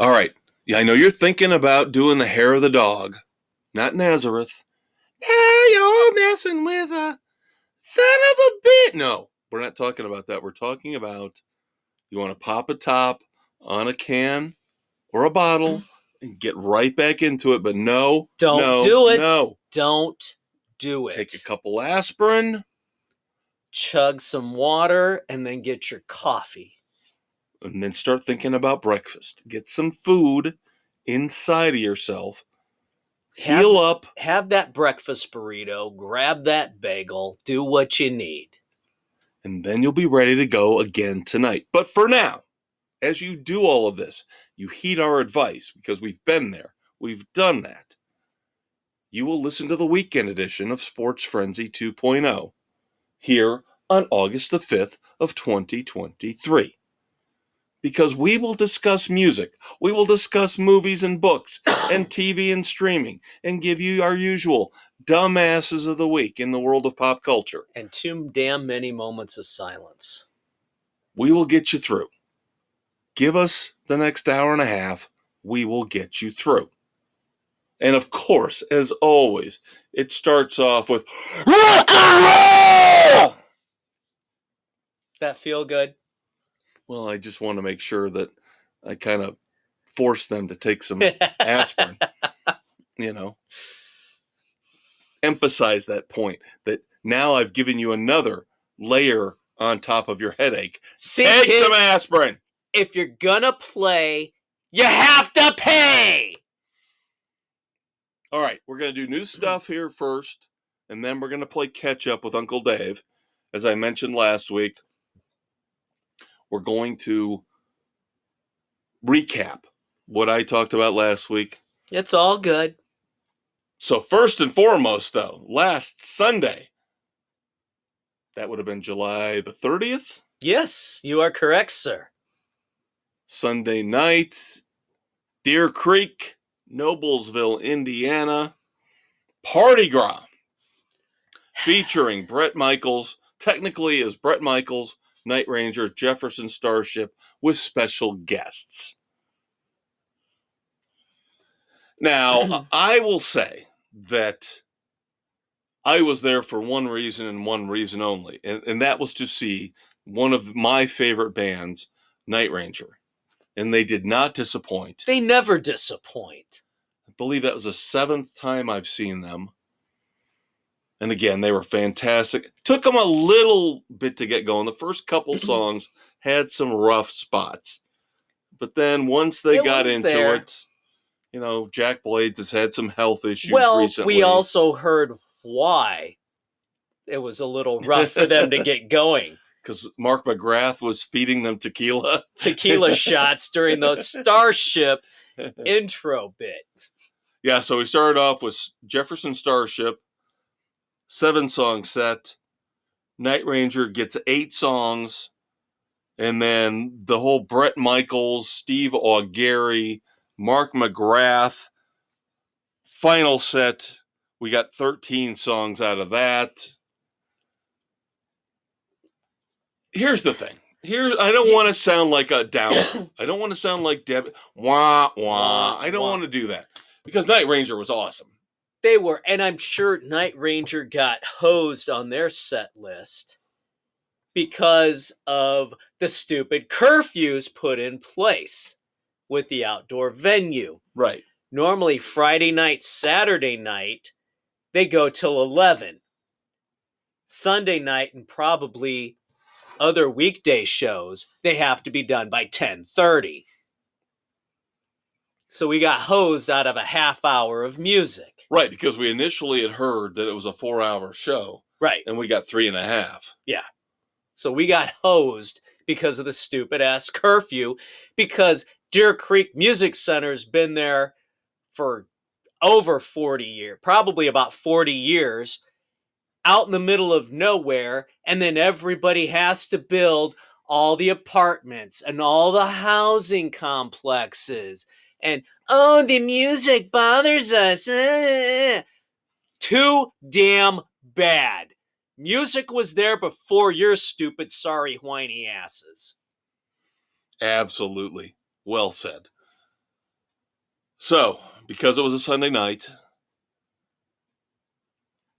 All right. Yeah, I know you're thinking about doing the hair of the dog, not Nazareth. Now you're messing with a son of a bit. No, we're not talking about that. We're talking about you want to pop a top on a can or a bottle and get right back into it. But no, Don't no, do it. no. Don't do it. Take a couple aspirin. Chug some water and then get your coffee. And then start thinking about breakfast. Get some food inside of yourself. Heal up. Have that breakfast burrito. Grab that bagel. Do what you need. And then you'll be ready to go again tonight. But for now, as you do all of this, you heed our advice because we've been there. We've done that. You will listen to the weekend edition of Sports Frenzy 2.0 here on August the 5th of 2023. Because we will discuss music, we will discuss movies and books and TV and streaming and give you our usual dumbasses of the week in the world of pop culture. And too damn many moments of silence. We will get you through. Give us the next hour and a half, we will get you through. And of course, as always, it starts off with rock and roll! That feel good? Well, I just want to make sure that I kind of force them to take some aspirin, Emphasize that point that now I've given you another layer on top of your headache. Take some aspirin. If you're gonna play, you have to pay. All right, we're going to do new stuff here first, and then we're going to play catch up with Uncle Dave. As I mentioned last week, we're going to recap what I talked about last week. It's all good. So first and foremost, though, last Sunday, that would have been July the 30th? Yes, you are correct, sir. Sunday night, Deer Creek, Noblesville, Indiana, Parti Gras, featuring Bret Michaels, technically as Bret Michaels, Night Ranger, Jefferson Starship, with special guests. Now, I will say that I was there for one reason and one reason only, and that was to see one of my favorite bands, Night Ranger. And they did not disappoint. They never disappoint. I believe that was the 7th time I've seen them. And again, they were fantastic. Took them a little bit to get going. The first couple songs had some rough spots. But then once they got into it, Jack Blades has had some health issues recently. We also heard why it was a little rough for them to get going. Because Mark McGrath was feeding them tequila. Tequila shots during the Starship intro bit. Yeah, so we started off with Jefferson Starship, 7-song set. Night Ranger gets 8 songs. And then the whole Bret Michaels, Steve Augeri, Mark McGrath final set. We got 13 songs out of that. Here's the thing. I don't want to sound like a downer. I don't want to sound like Deb. Wah, wah. I don't want to do that. Because Night Ranger was awesome. They were. And I'm sure Night Ranger got hosed on their set list because of the stupid curfews put in place with the outdoor venue. Right. Normally Friday night, Saturday night, they go till 11. Sunday night and probably other weekday shows, they have to be done by 10:30. So we got hosed out of a half hour of music. Right, because we initially had heard that it was a 4-hour show. Right. And we got 3.5. Yeah. So we got hosed because of the stupid-ass curfew, because Deer Creek Music Center's been there for over 40 years, probably about 40 years, out in the middle of nowhere, and then everybody has to build all the apartments and all the housing complexes. And, the music bothers us. Too damn bad. Music was there before your stupid, sorry, whiny asses. Absolutely. Well said. So, because it was a Sunday night,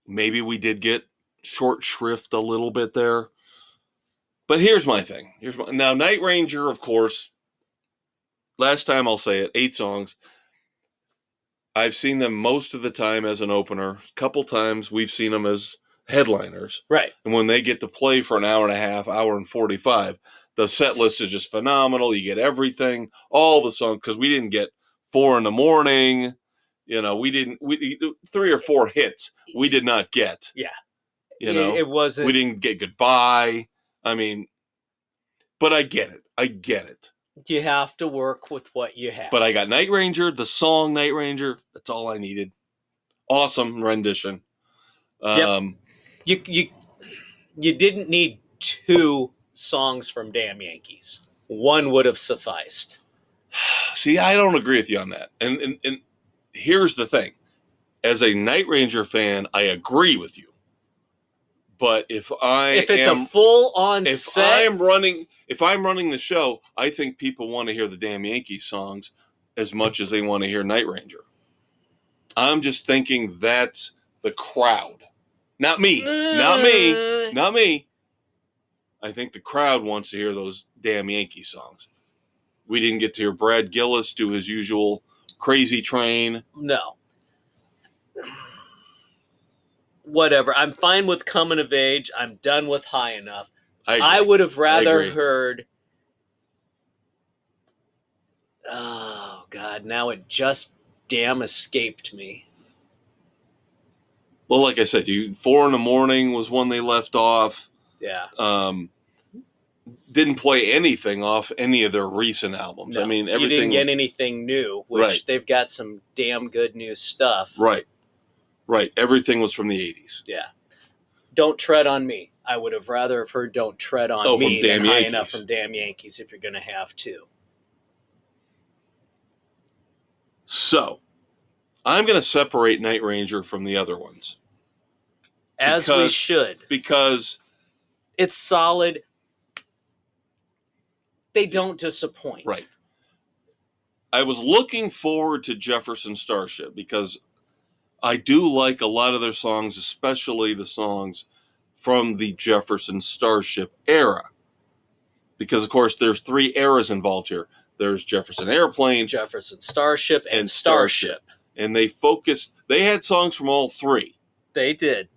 maybe we did get short shrift a little bit there. But here's my thing. Now, Night Ranger, of course, last time I'll say it, 8 songs. I've seen them most of the time as an opener. A couple times we've seen them as headliners. Right. And when they get to play for an hour and a half, hour and 45, the set list is just phenomenal. You get everything, all the songs, because we didn't get 4 in the morning. We 3 or 4 hits we did not get. Yeah. It wasn't. We didn't get Goodbye. I mean, but I get it. You have to work with what you have. But I got Night Ranger, the song Night Ranger. That's all I needed. Awesome rendition. Yep. You didn't need 2 songs from Damn Yankees. 1 would have sufficed. See, I don't agree with you on that. And here's the thing. As a Night Ranger fan, I agree with you. But if it's a full-on set, if I'm running the show, I think people want to hear the Damn Yankees songs as much as they want to hear Night Ranger. I'm just thinking that's the crowd. Not me. Not me. I think the crowd wants to hear those Damn Yankee songs. We didn't get to hear Brad Gillis do his usual Crazy Train. No. Whatever. I'm fine with Coming of Age. I'm done with High Enough. I would have rather heard... Oh, God. Now it just damn escaped me. Well, like I said, 4 in the morning was one they left off. Yeah. Didn't play anything off any of their recent albums. No, I mean, everything. You didn't get anything new, which they've got some damn good new stuff. Right. Everything was from the 80s. Yeah. Don't Tread on Me. I would have rather have heard Don't Tread on Me than High Enough from Damn Yankees if you're going to have 2. So, I'm going to separate Night Ranger from the other ones. As we should. Because it's solid. They don't disappoint. Right. I was looking forward to Jefferson Starship because I do like a lot of their songs, especially the songs from the Jefferson Starship era. Because, of course, there's 3 eras involved here. There's Jefferson Airplane, Jefferson Starship, and Starship. And they had songs from all 3. They did.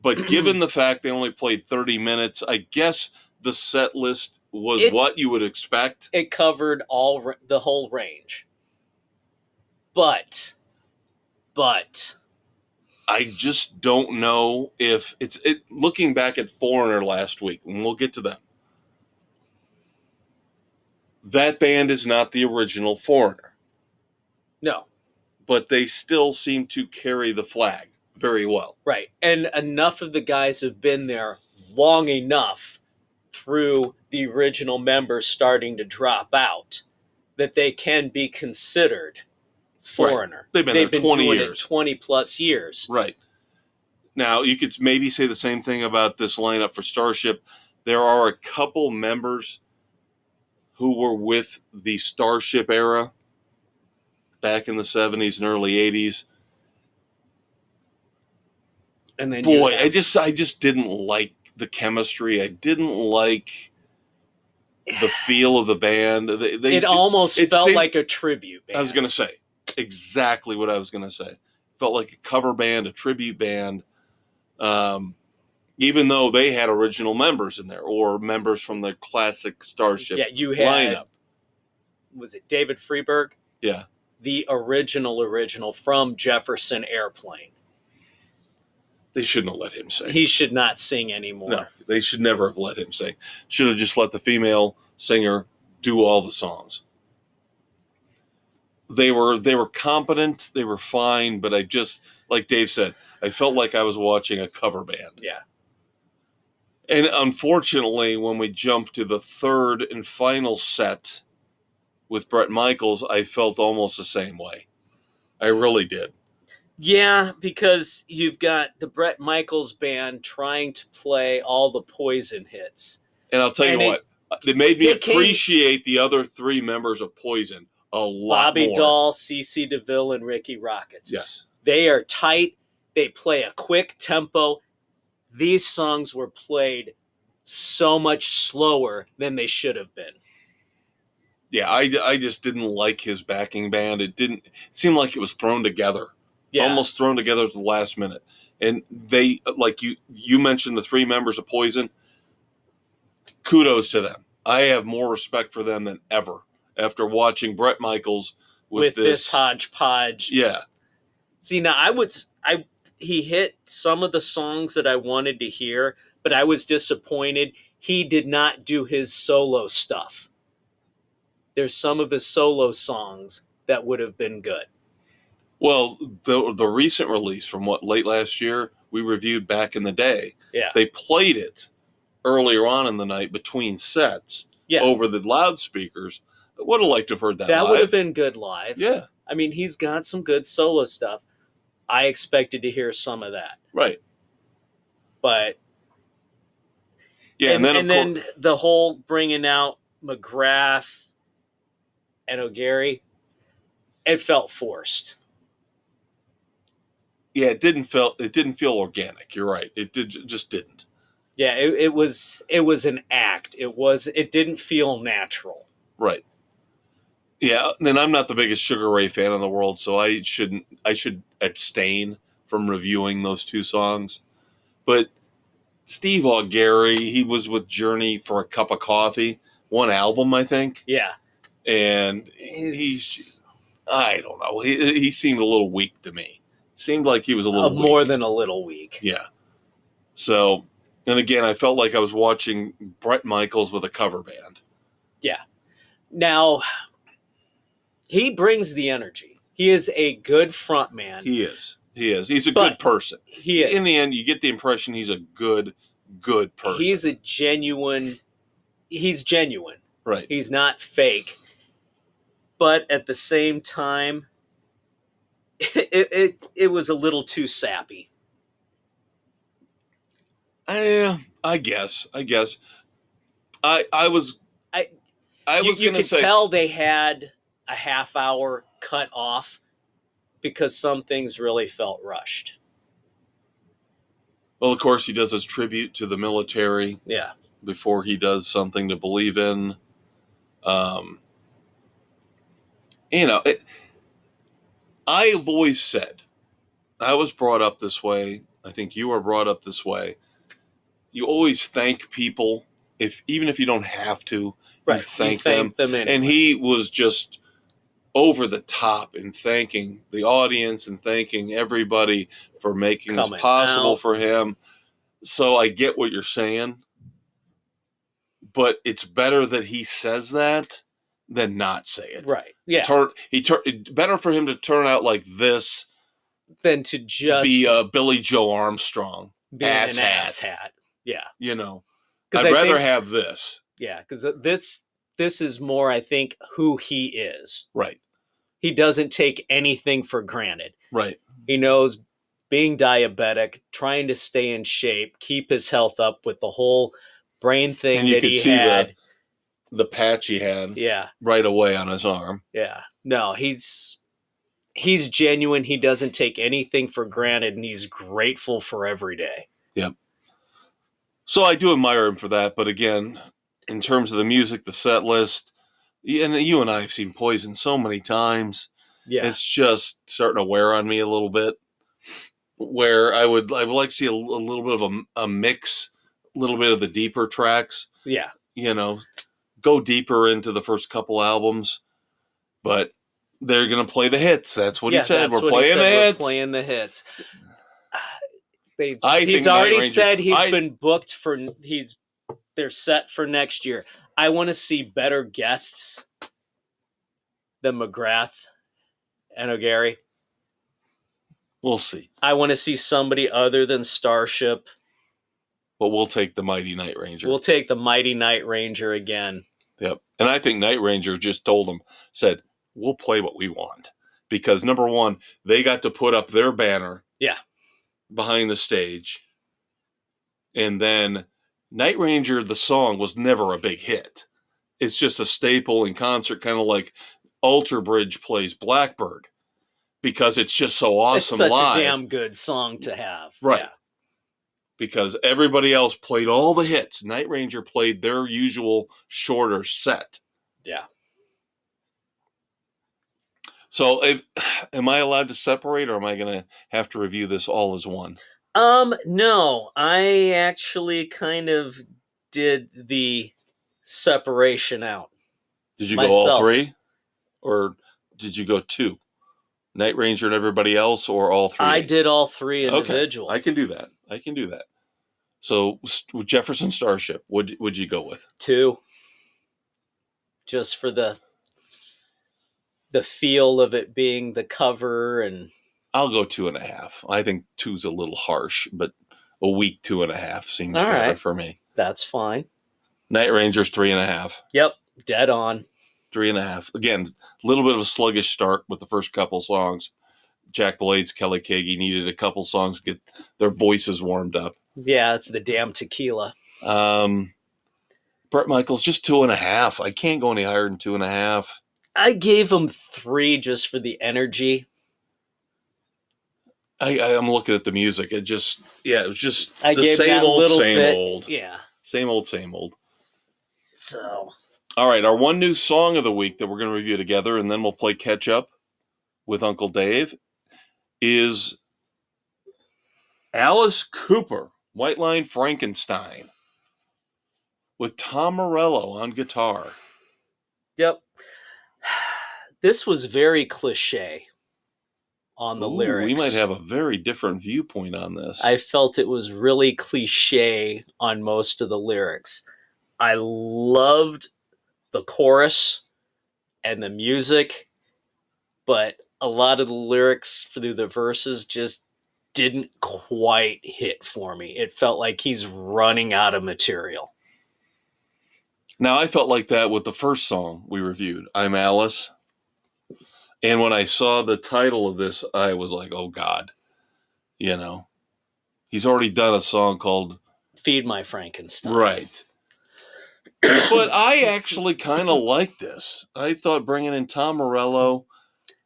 But given the fact they only played 30 minutes, I guess the set list was what you would expect. It covered the whole range. But I just don't know if looking back at Foreigner last week, and we'll get to them. That band is not the original Foreigner. No. But they still seem to carry the flag very well. Right. And enough of the guys have been there long enough through the original members starting to drop out that they can be considered Foreigner. Right. They've been 20 doing years. It 20 plus years. Right. Now, you could maybe say the same thing about this lineup for Starship. There are a couple members who were with the Starship era back in the 70s and early 80s. And then I just didn't like the chemistry. I didn't like the feel of the band. It almost felt like a tribute band. I was going to say exactly what I was going to say. Felt like a cover band, a tribute band. Even though they had original members in there or members from the classic Starship lineup. Was it David Freeberg? Yeah. The original from Jefferson Airplane. They shouldn't have let him sing. He should not sing anymore. No, they should never have let him sing. Should have just let the female singer do all the songs. They were competent, they were fine, but I just, like Dave said, I felt like I was watching a cover band. Yeah. And unfortunately, when we jumped to the third and final set with Bret Michaels, I felt almost the same way. I really did. Yeah, because you've got the Bret Michaels band trying to play all the Poison hits. And I'll tell you what, it made me appreciate the other 3 members of Poison a lot Bobby more. Dahl, CeCe DeVille, and Ricky Rockets. Yes. They are tight. They play a quick tempo. These songs were played so much slower than they should have been. Yeah, I just didn't like his backing band. It seem like it was thrown together. Yeah. Almost thrown together at the last minute. And they, like you mentioned the 3 members of Poison, kudos to them. I have more respect for them than ever after watching Bret Michaels with this hodgepodge. Yeah. See, now he hit some of the songs that I wanted to hear, but I was disappointed he did not do his solo stuff. There's some of his solo songs that would have been good. Well, the recent release from late last year, we reviewed Back in the Day. Yeah. They played it earlier on in the night between sets over the loudspeakers. I would have liked to have heard that live. That would have been good live. Yeah. I mean, he's got some good solo stuff. I expected to hear some of that. Right. But yeah, and then the whole bringing out McGrath and O'Gary, it felt forced. Yeah, it didn't feel organic. You're right. It just didn't. Yeah, it was an act. It didn't feel natural. Right. Yeah, and I'm not the biggest Sugar Ray fan in the world, so I should abstain from reviewing those 2 songs. But Steve O'Gary, he was with Journey for a Cup of Coffee, 1 album, I think. Yeah. And I don't know. He seemed a little weak to me. Seemed like he was a little more than a little weak. Yeah. So, and again, I felt like I was watching Bret Michaels with a cover band. Yeah. Now, he brings the energy. He is a good front man. He is. He's a good person. He is. In the end, you get the impression he's a good person. He's genuine. Right. He's not fake. But at the same time, it was a little too sappy. I guess. I was you going to say, tell they had a half hour cut off because some things really felt rushed. Well, of course, he does his tribute to the military. Yeah. Before he does something to believe in. I've always said, I was brought up this way. I think you were brought up this way. You always thank people, even if you don't have to. Right. You thank them anyway. And he was just over the top in thanking the audience and thanking everybody for making this possible for him. So I get what you're saying, but it's better that he says that than not say it. Right. Yeah. Better for him to turn out like this than to just be a Billy Joe Armstrong asshat. Yeah. I'd rather have this. Yeah, because this is more, I think, who he is. Right. He doesn't take anything for granted. Right. He knows being diabetic, trying to stay in shape, keep his health up with the whole brain thing and you that could he see had. The patch he had. Yeah. Right away on his arm. Yeah. No, he's genuine. He doesn't take anything for granted, and he's grateful for every day. Yep. So I do admire him for that. But again, in terms of the music, the set list, and you and I have seen Poison so many times. Yeah. It's just starting to wear on me a little bit. Where I would like to see a little bit of a mix, a little bit of the deeper tracks. Yeah. Go deeper into the first couple albums. But they're going to play the hits. That's what he said. We're playing the hits. We're playing the hits. He's already said he's been booked for. They're set for next year. I want to see better guests than McGrath and O'Gary. We'll see. I want to see somebody other than Starship. But we'll take the Mighty Night Ranger. We'll take the Mighty Night Ranger again. Yep. And I think Night Ranger just said, we'll play what we want. Because number one, they got to put up their banner behind the stage. And then Night Ranger, the song, was never a big hit. It's just a staple in concert, kind of like Ultra Bridge plays Blackbird because it's just so awesome it's such live. a damn good song to have. Right. Yeah. Because everybody else played all the hits. Night Ranger played their usual shorter set. Yeah. So am I allowed to separate, or am I going to have to review this all as one? No, I actually kind of did the separation out. Did you myself. go all three? Or did you go two? Night Ranger and everybody else, or all three? I did all three individual. Okay, I can do that. So with Jefferson Starship, would you go with? 2. Just for the feel of it being the cover, and I'll go 2.5. I think 2's a little harsh, but a weak 2.5 seems all better right. for me. That's fine. Night Ranger's 3.5. Yep, dead on. 3.5. Again, a little bit of a sluggish start with the first couple songs. Jack Blades, Kelly Kagi needed a couple songs to get their voices warmed up. Yeah, it's the damn tequila. Bret Michaels, just 2.5. I can't go any higher than 2.5. I gave him 3 just for the energy. I'm looking at the music. It was just I the gave same that old, little same bit, old. Yeah. Same old. So. All right, our one new song of the week that we're going to review together, and then we'll play catch up with Uncle Dave, is Alice Cooper, White Line Frankenstein, with Tom Morello on guitar. Yep. This was very cliche on the lyrics. We might have a very different viewpoint on this. I felt it was really cliche on most of the lyrics. I loved the chorus and the music, but a lot of the lyrics through the verses just didn't quite hit for me. It felt like he's running out of material. Now, I felt like that with the first song we reviewed, I'm Alice. And when I saw the title of this, I was like, oh, God. You know, he's already done a song called Feed My Frankenstein. Right. But I actually kind of like this. I thought bringing in Tom Morello.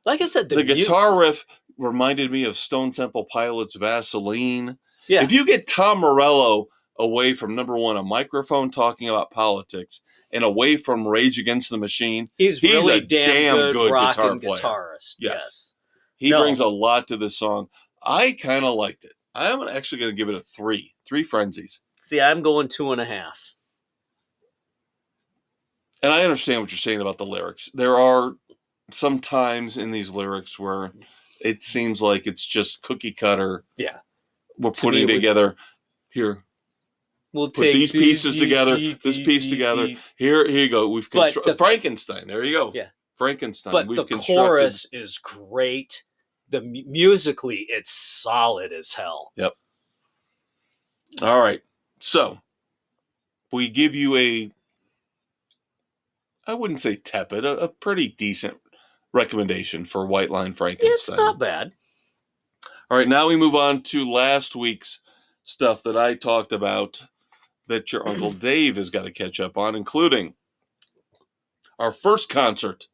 Like I said, the guitar riff reminded me of Stone Temple Pilots' Vaseline. Yeah. If you get Tom Morello away from, number one, a microphone talking about politics, and away from Rage Against the Machine, he's really a damn good guitar player. Guitarist. Yes. He brings a lot to this song. I kind of liked it. I'm actually going to give it a 3. 3 frenzies. See, I'm going 2.5. And I understand what you're saying about the lyrics. There are some times in these lyrics where it seems like it's just cookie cutter. Yeah. We're putting together here. We'll put take these pieces together, this piece together. Here you go. We've constructed Frankenstein. There you go. Yeah. Frankenstein. But the chorus is great. The musically, it's solid as hell. Yep. All right. So we give you I wouldn't say tepid, a pretty decent recommendation for White Line Frankenstein. It's not bad. All right. Now we move on to last week's stuff that I talked about that your Uncle Dave has got to catch up on, including our first concert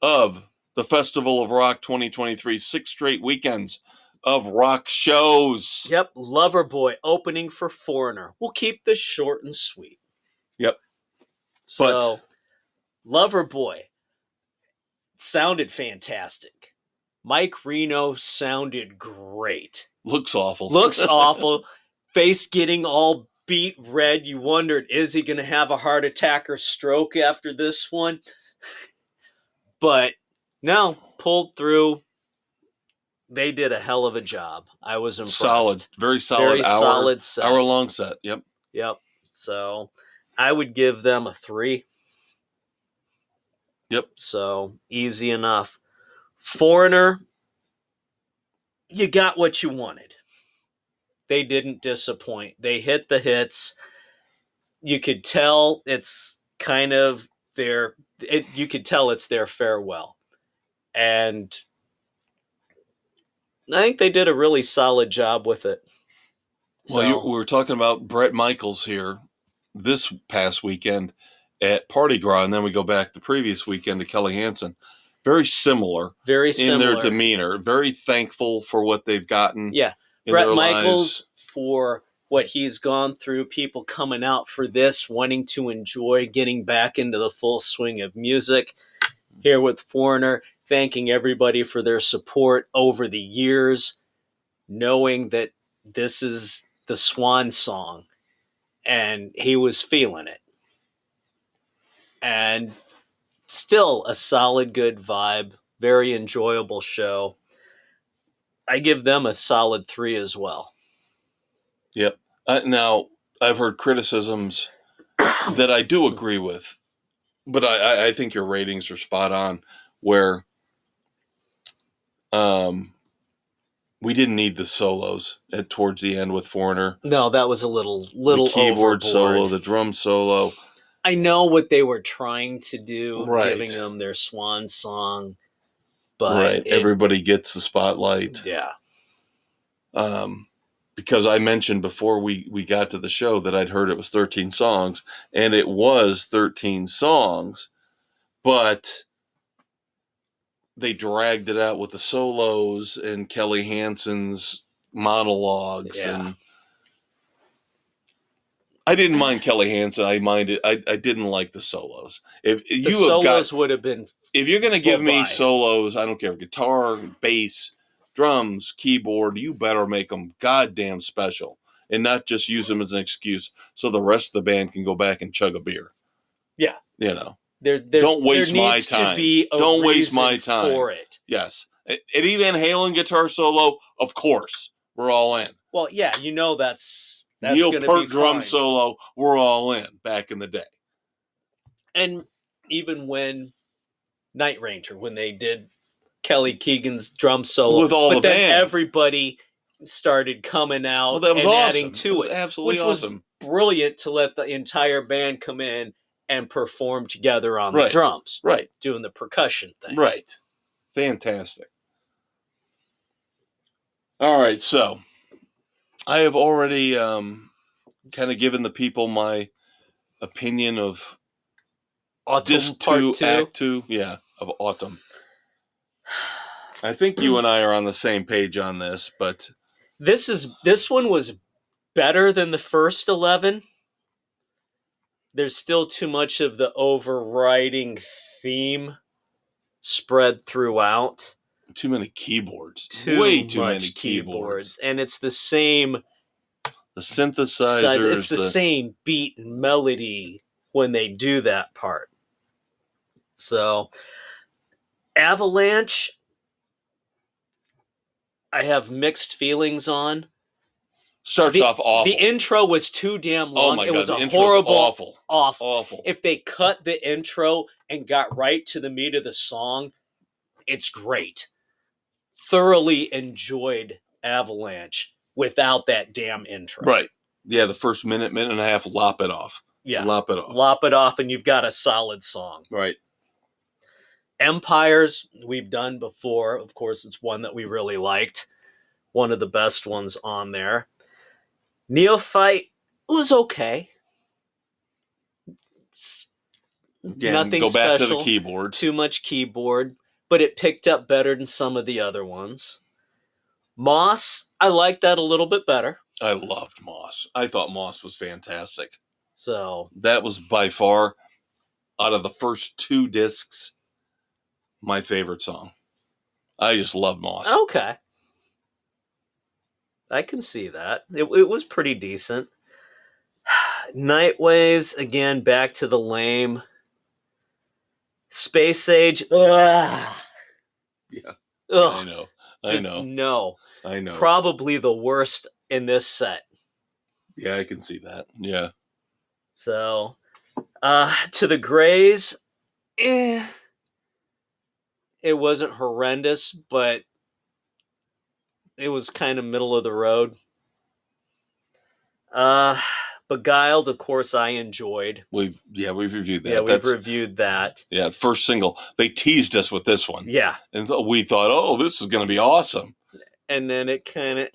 of the Festival of Rock 2023, 6 straight weekends of rock shows. Yep, Loverboy opening for Foreigner. We'll keep this short and sweet. Yep. So, Loverboy sounded fantastic. Mike Reno sounded great. Looks awful. Looks awful. Face getting all beat red. You wondered, is he going to have a heart attack or stroke after this one? But no, pulled through. They did a hell of a job. I was impressed. Solid. Very solid. Very solid set. Hour-long set. Yep. Yep. So I would give them a 3. Yep. So easy enough. Foreigner, you got what you wanted. They didn't disappoint. They hit the hits. You could tell it's kind of you could tell it's their farewell. And I think they did a really solid job with it. Well, we were talking about Bret Michaels here this past weekend at Parti Gras, and then we go back the previous weekend to Kelly Hansen. very similar Very in their similar. demeanor, very thankful for what they've gotten Yeah. in Bret their Michaels lives. for what he's gone through, people coming out for this, wanting to enjoy getting back into the full swing of music. Here with Foreigner, thanking everybody for their support over the years, knowing that this is the swan song, and he was feeling it. And still a solid, good vibe, very enjoyable show. I give them a solid 3 as well. Yep. Now, I've heard criticisms that I do agree with, but I think your ratings are spot on, where we didn't need the solos towards the end with Foreigner. No, that was a little The keyboard overboard. solo, the drum solo. I know what they were trying to do, Right. giving them their swan song, but Right. Everybody gets the spotlight. Yeah. Because I mentioned before we got to the show that I'd heard it was 13 songs, and it was 13 songs, but they dragged it out with the solos and Kelly Hansen's monologues. Yeah. And I didn't mind Kelly Hansen. I didn't like the solos. Would have been. If you're going to give me Bye-bye. solos, I don't care, guitar, bass, drums, keyboard, you better make them goddamn special and not just use them as an excuse so the rest of the band can go back and chug a beer. Yeah. You know. Don't waste there my needs time. To be a Don't waste reason my time for it. Yes. Eddie Van Halen guitar solo, of course, we're all in. Well, yeah, that's Neil going to Peart be drum fine. solo, we're all in back in the day. And even when Night Ranger, when they did Kelly Keegan's drum solo, with all but the then band, everybody started coming out well, that was and awesome. adding to it, Absolutely which awesome. was brilliant to let the entire band come in and perform together on Right. the drums, right? Doing the percussion thing, right? Fantastic. All right, so I have already kind of given the people my opinion of Autumn Disc Part 2, 2. Act 2, of Autumn. I think you and I are on the same page on this, but this one was better than the first 11. There's still too much of the overriding theme spread throughout. too many keyboards. Way too much many keyboards. And it's the same. The synthesizers. It's the same beat and melody when they do that part. So, Avalanche, I have mixed feelings on. Starts off awful. The intro was too damn long. Oh my God, it was the a intro's horrible, awful. If they cut the intro and got right to the meat of the song, it's great. Thoroughly enjoyed Avalanche without that damn intro. Right. Yeah, the first minute and a half, lop it off. Yeah. Lop it off. Lop it off and you've got a solid song. Right. Empires, we've done before. Of course, it's one that we really liked. One of the best ones on there. Neophyte was okay. Again, nothing go back special. to the keyboard. Too much keyboard, but it picked up better than some of the other ones. Moss, I liked that a little bit better. I loved Moss. I thought Moss was fantastic. So that was by far, out of the first 2 discs, my favorite song. I just love Moss. Okay. I can see that. It was pretty decent. Night Waves, again, back to the lame. Space Age, ugh. Yeah. Ugh. I know. No. I know. Probably the worst in this set. Yeah, I can see that. Yeah. So, To the Grays, it wasn't horrendous, but it was kind of middle of the road. Beguiled, of course, I enjoyed. We've reviewed that. Yeah, we've reviewed that. Yeah, first single. They teased us with this one. Yeah. And we thought, oh, this is going to be awesome. And then it kind of...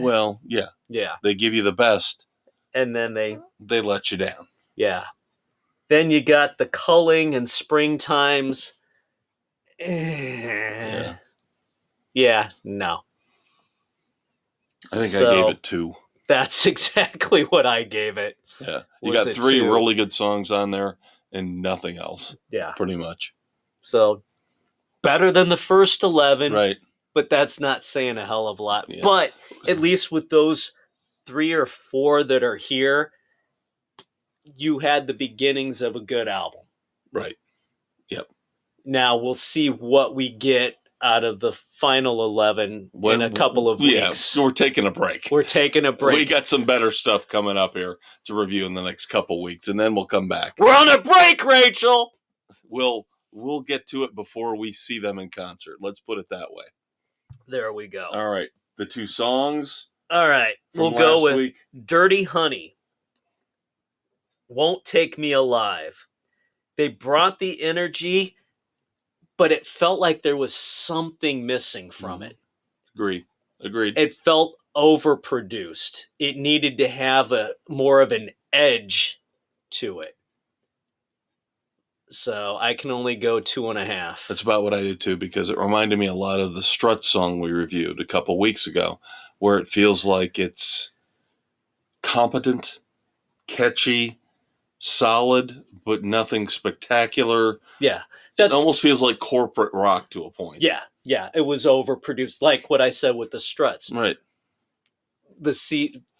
Well, yeah. Yeah. They give you the best. And then they let you down. Yeah. Then you got the Culling and Springtimes. Yeah, no. I think I gave it 2. That's exactly what I gave it. Yeah. You got 3 really good songs on there and nothing else. Yeah. Pretty much. So better than the first 11. Right. But that's not saying a hell of a lot. Yeah. But at least with those 3 or 4 that are here, you had the beginnings of a good album. Right. Yep. Now we'll see what we get out of the final 11 in a couple of weeks. Yeah, we're taking a break. We got some better stuff coming up here to review in the next couple weeks, and then we'll come back. We're on a break, Rachel! We'll get to it before we see them in concert. Let's put it that way. There we go. All right. The 2 songs. All right. We'll go with Dirty Honey. Won't Take Me Alive. They brought the energy, but it felt like there was something missing from it. Agreed. It felt overproduced. It needed to have more of an edge to it. So I can only go 2.5. That's about what I did too, because it reminded me a lot of the Struts song we reviewed a couple weeks ago, where it feels like it's competent, catchy, solid, but nothing spectacular. Yeah. It almost feels like corporate rock to a point. Yeah. It was overproduced, like what I said with the Struts. Right. The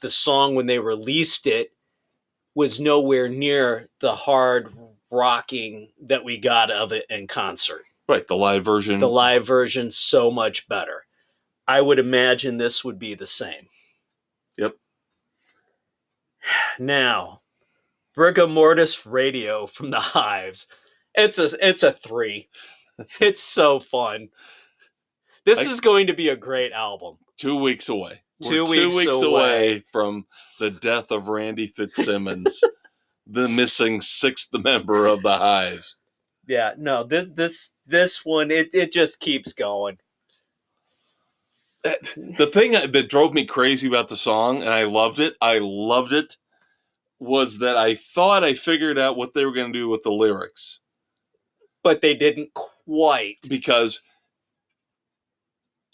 song when they released it was nowhere near the hard rocking that we got of it in concert. Right. The live version. So much better. I would imagine this would be the same. Yep. Now, Rigor Mortis Radio from the Hives. It's a 3. It's so fun. This is going to be a great album. 2 weeks away. We're 2 weeks away from the death of Randy Fitzsimmons, the missing 6th member of the Hives. Yeah, no, this one, it just keeps going. The thing that drove me crazy about the song, and I loved it, was that I thought I figured out what they were going to do with the lyrics. But they didn't quite. Because,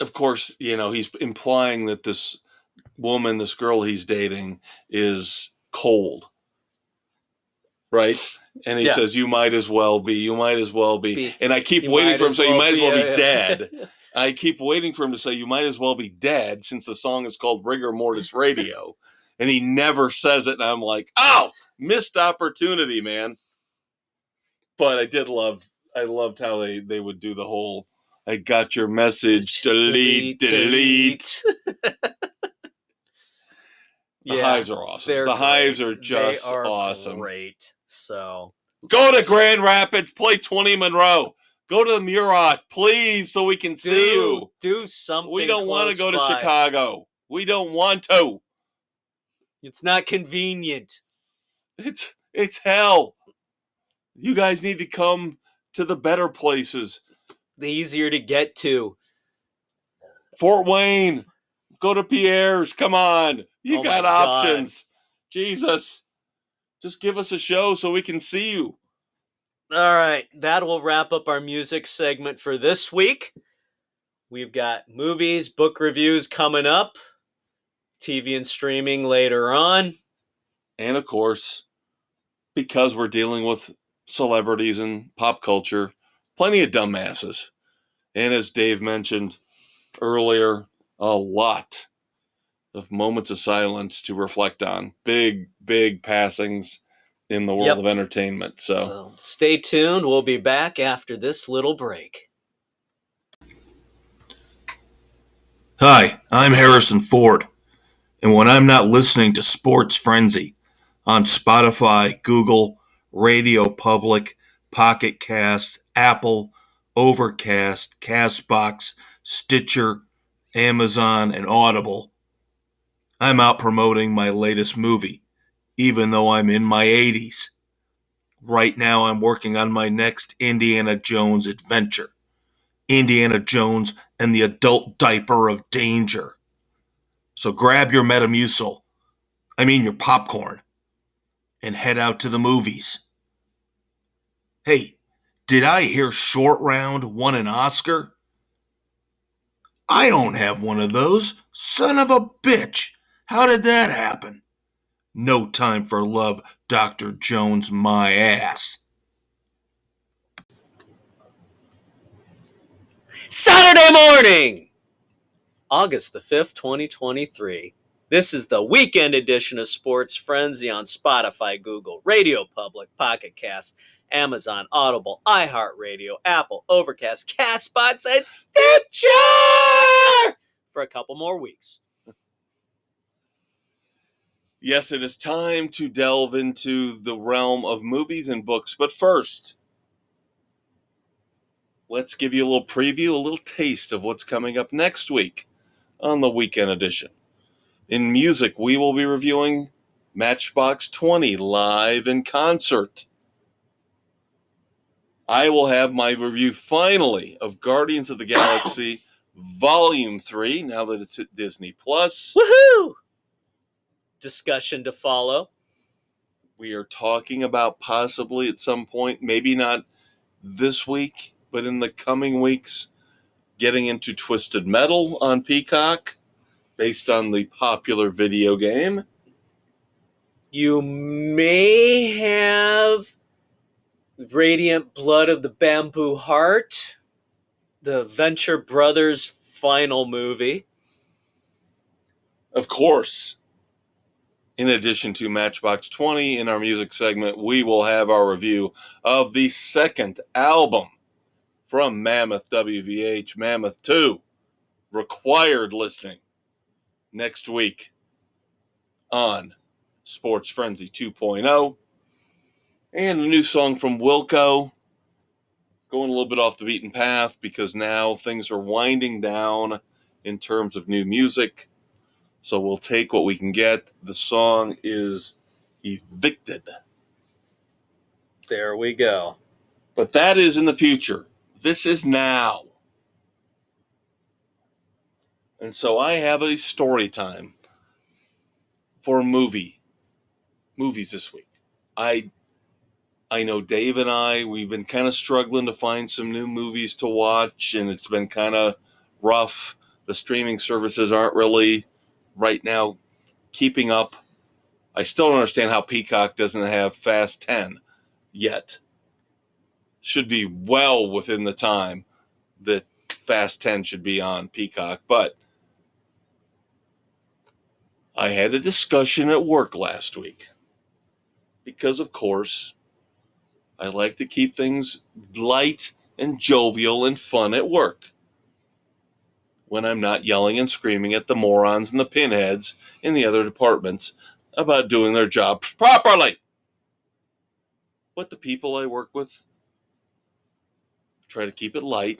of course, he's implying that this girl he's dating, is cold. Right? And he says, you might as well be. And I keep waiting for him to say, you might as well be dead. I keep waiting for him to say, you might as well be dead, since the song is called Rigor Mortis Radio. And he never says it, and I'm like, oh, missed opportunity, man. But I loved how they would do the whole, I got your message, delete. The Hives are awesome. The Hives are just awesome. Great. So go to Grand Rapids, play 20 Monroe. Go to the Murat, please, so we can see you. Do something. We don't want to go to Chicago. We don't want to. It's not convenient. It's hell. You guys need to come to the better places. The easier to get to. Fort Wayne. Go to Pierre's. Come on. You got options. Jesus. Just give us a show so we can see you. All right. That will wrap up our music segment for this week. We've got movies, book reviews coming up. TV and streaming later on. And of course, because we're dealing with celebrities and pop culture, plenty of dumbasses. And as Dave mentioned earlier, a lot of moments of silence to reflect on. Big, big passings in the world of entertainment. So stay tuned. We'll be back after this little break. Hi, I'm Harrison Ford. And when I'm not listening to Sports Frenzy on Spotify, Google, Radio Public, Pocket Cast, Apple, Overcast, Castbox, Stitcher, Amazon, and Audible, I'm out promoting my latest movie, even though I'm in my 80s. Right now I'm working on my next Indiana Jones adventure. Indiana Jones and the Adult Diaper of Danger. So grab your Metamucil, your popcorn, and head out to the movies. Hey, Did I hear Short Round won an Oscar? I don't have one of those. Son of a bitch. How did that happen? No time for love, Dr. Jones, my ass. Saturday morning, August the 5th, 2023. This is the weekend edition of Sports Frenzy on Spotify, Google, Radio Public, Pocket Cast, Amazon, Audible, iHeartRadio, Apple, Overcast, CastBox, and Stitcher for a couple more weeks. Yes, it is time to delve into the realm of movies and books. But first, let's give you a little preview, a little taste of what's coming up next week on the weekend edition. In music, we will be reviewing Matchbox 20 live in concert. I will have my review finally of Guardians of the Galaxy Volume 3, now that it's at Disney+. Woohoo! Discussion to follow. We are talking about possibly at some point, maybe not this week, but in the coming weeks, getting into Twisted Metal on Peacock, based on the popular video game. You may have Radiant Blood of the Bamboo Heart, the Venture Brothers final movie. Of course, in addition to Matchbox 20, in our music segment, we will have our review of the second album from Mammoth WVH, Mammoth 2, required listening, next week on Sports Frenzy 2.0. And a new song from Wilco, going a little bit off the beaten path because now things are winding down in terms of new music. So we'll take what we can get. The song is Evicted. There we go. But that is in the future. This is now. And so I have a story time for movies this week. I know Dave and we've been kind of struggling to find some new movies to watch, and it's been kind of rough. The streaming services aren't really right now keeping up. I still don't understand how Peacock doesn't have Fast 10 yet. Should be well within the time that Fast 10 should be on Peacock. But I had a discussion at work last week because, of course, I like to keep things light and jovial and fun at work when I'm not yelling and screaming at the morons and the pinheads in the other departments about doing their jobs properly. But the people I work with try to keep it light.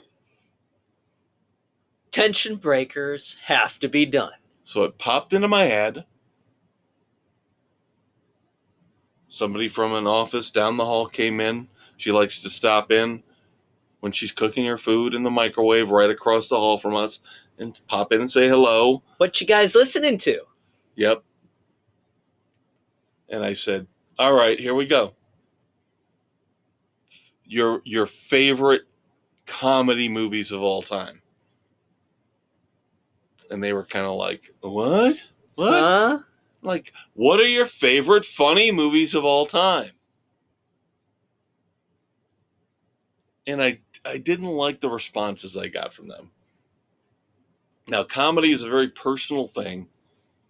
Tension breakers have to be done. So it popped into my head. Somebody from an office down the hall came in. She likes to stop in when she's cooking her food in the microwave right across the hall from us and pop in and say hello. What you guys listening to? Yep. And I said, all right, here we go. Your favorite comedy movies of all time. And they were kind of like, what? Huh? Like, what are your favorite funny movies of all time? And I didn't like the responses I got from them. Now, comedy is a very personal thing.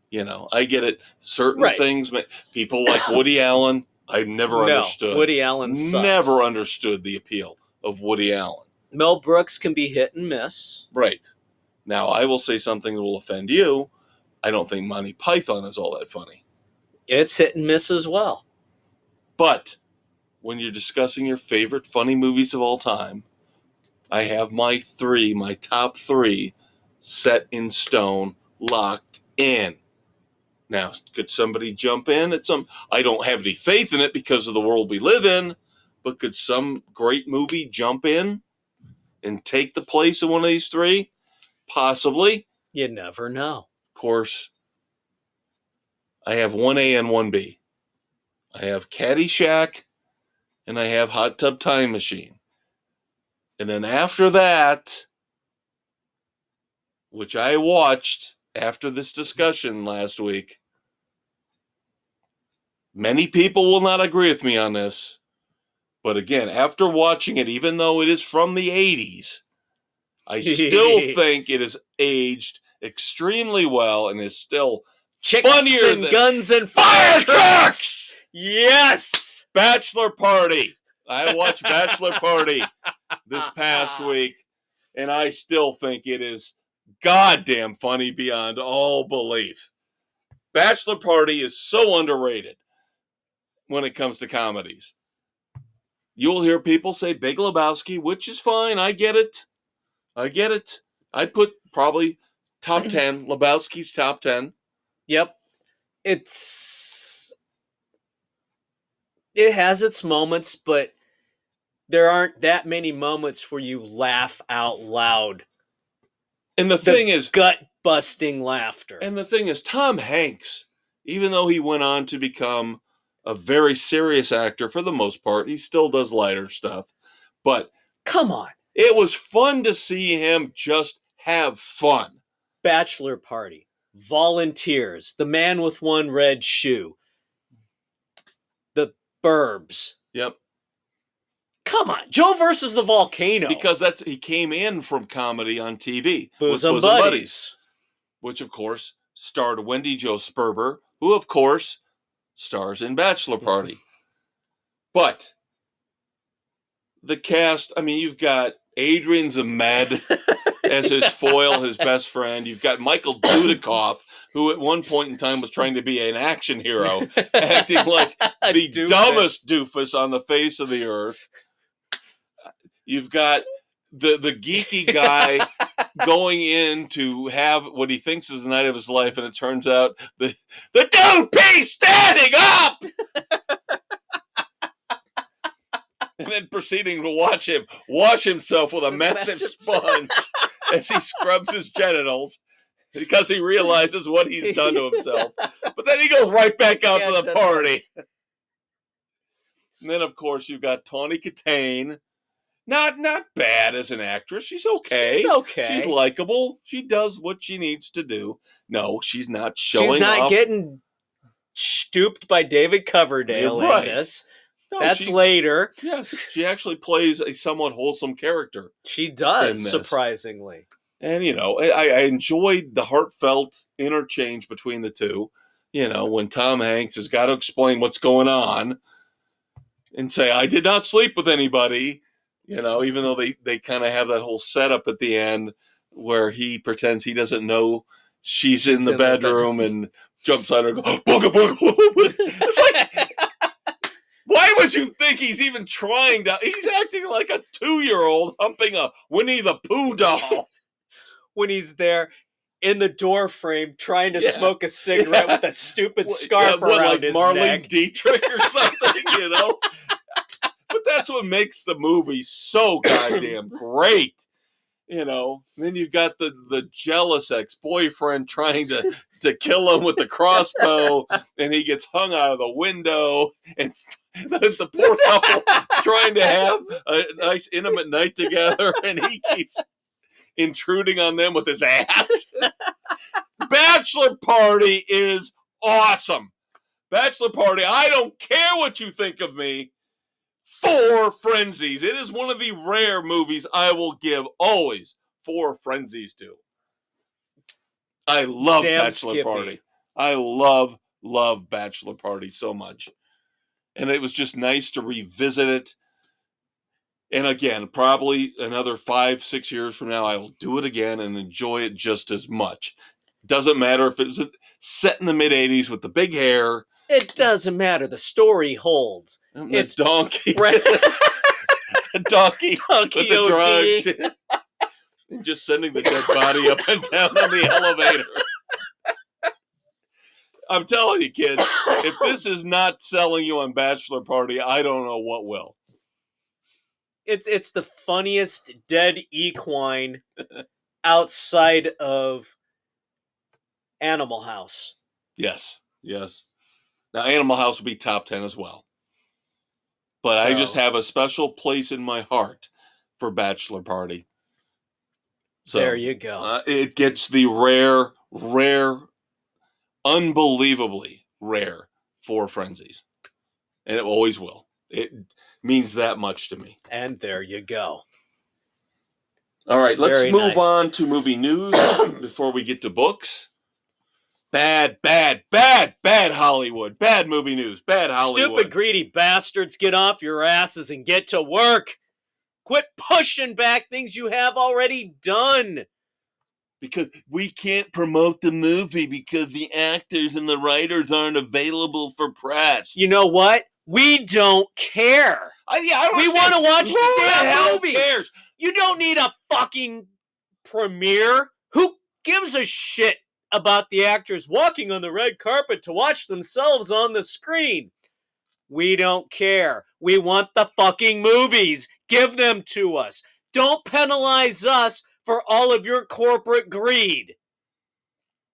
You know, I get it. Certain things, people like Woody Allen, I never understood. Woody Allen sucks. Never understood the appeal of Woody Allen. Mel Brooks can be hit and miss. Right. Now, I will say something that will offend you. I don't think Monty Python is all that funny. It's hit and miss as well. But when you're discussing your favorite funny movies of all time, I have my top three, set in stone, locked in. Now, could somebody jump in at some... I don't have any faith in it because of the world we live in, but could some great movie jump in and take the place of one of these three? Possibly. You never know. Of course, I have 1A and 1B. I have Caddyshack, and I have Hot Tub Time Machine. And then after that, which I watched after this discussion last week, many people will not agree with me on this. But again, after watching it, even though it is from the 80s, I still think it is aged extremely well and is still Chicks funnier and than guns and fire trucks. trucks. Yes. Bachelor Party. I watched Bachelor Party this past week, and I still think it is goddamn funny beyond all belief. Bachelor Party is so underrated when it comes to comedies. You'll hear people say Big Lebowski, which is fine. I get it. I'd put probably top 10. Lebowski's top 10. Yep. It has its moments, but there aren't that many moments where you laugh out loud. And the thing is, gut-busting laughter. And the thing is, Tom Hanks, even though he went on to become a very serious actor for the most part, he still does lighter stuff. But come on. It was fun to see him just have fun. Bachelor Party. Volunteers. The Man with One Red Shoe. The Burbs. Yep. Come on. Joe versus the Volcano. Because he came in from comedy on TV. Bosom Buddies. Which, of course, starred Wendy Jo Sperber, who, of course, stars in Bachelor Party. But the cast, I mean, you've got Adrian Zmed as his foil, his best friend. You've got Michael Dudikoff, who at one point in time was trying to be an action hero, acting like the dumbest doofus on the face of the earth. You've got the geeky guy going in to have what he thinks is the night of his life, and it turns out the dude pee's standing up! And then proceeding to watch him wash himself with a massive sponge as he scrubs his genitals because he realizes what he's done to himself. But then he goes right back out to the party. And then, of course, you've got Tawny Katane. Not bad as an actress. She's okay. She's okay. She's likable. She does what she needs to do. No, she's not showing She's not off. getting stooped by David Coverdale in this. No, that's later. Yes, she actually plays a somewhat wholesome character. She does, surprisingly. And, you know, I enjoyed the heartfelt interchange between the two. You know, when Tom Hanks has got to explain what's going on and say, I did not sleep with anybody. You know, even though they kind of have that whole setup at the end where he pretends he doesn't know she's in the bedroom and jumps on her and goes, booga, booga, booga. It's like, why would you think he's even trying to? He's acting like a 2-year-old humping a Winnie the Pooh doll. When he's there in the door frame trying to smoke a cigarette with a stupid scarf around his Marlene neck. Dietrich or something, you know? But that's what makes the movie so goddamn great. You know, and then you've got the jealous ex-boyfriend trying to kill him with the crossbow, and he gets hung out of the window, and the poor couple trying to have a nice intimate night together, and he keeps intruding on them with his ass. Bachelor Party is awesome. Bachelor Party, I don't care what you think of me. 4 frenzies. It is one of the rare movies I will give always 4 frenzies to. I love Bachelor Party. I love Bachelor Party so much. And it was just nice to revisit it. And again, probably another 5-6 years from now, I will do it again and enjoy it just as much. Doesn't matter if it was set in the mid-'80s with the big hair. It doesn't matter. The story holds. It's donkey. The donkey with the drugs. And just sending the dead body up and down on the elevator. I'm telling you, kids, if this is not selling you on Bachelor Party, I don't know what will. It's the funniest dead equine outside of Animal House. Yes. Now, Animal House will be top 10 as well. But I just have a special place in my heart for Bachelor Party. So There you go. It gets the rare, unbelievably rare 4 frenzies. And it always will. It means that much to me. And there you go. All right, let's Very move nice. on to movie news before we get to books. Bad Hollywood. Bad movie news. Bad Hollywood. Stupid, greedy bastards, get off your asses and get to work. Quit pushing back things you have already done. Because we can't promote the movie because the actors and the writers aren't available for press. You know what? We don't care. We want to watch the damn movie. Cares? You don't need a fucking premiere. Who gives a shit about the actors walking on the red carpet to watch themselves on the screen? We don't care. We want the fucking movies. Give them to us. Don't penalize us for all of your corporate greed.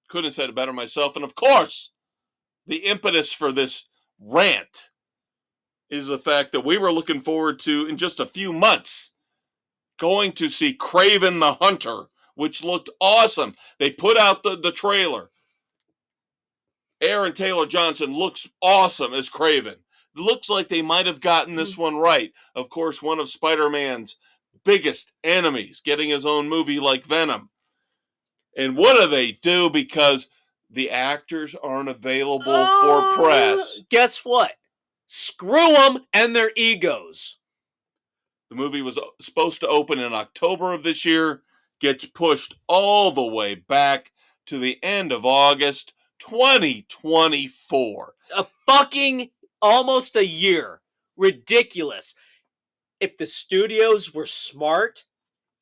Couldn't have said it better myself. And of course, the impetus for this rant is the fact that we were looking forward to, in just a few months, going to see Kraven the Hunter, which looked awesome. They put out the trailer. Aaron Taylor Johnson looks awesome as Kraven. It looks like they might have gotten this one right. Of course, one of Spider-Man's biggest enemies getting his own movie like Venom. And what do? Because the actors aren't available for press. Guess what? Screw them and their egos. The movie was supposed to open in October of this year, gets pushed all the way back to the end of August 2024. A fucking almost a year. Ridiculous. If the studios were smart,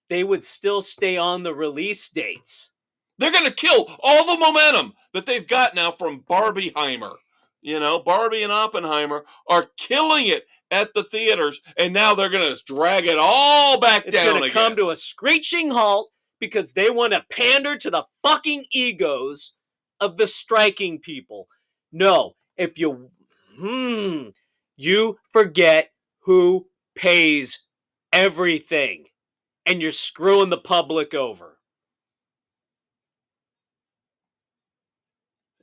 they would still stay on the release dates. They're going to kill all the momentum that they've got now from Barbieheimer. You know, Barbie and Oppenheimer are killing it at the theaters, and now they're going to drag it all back down again. It's going to come to a screeching halt because they want to pander to the fucking egos of the striking people. No, if you forget who pays everything, and you're screwing the public over.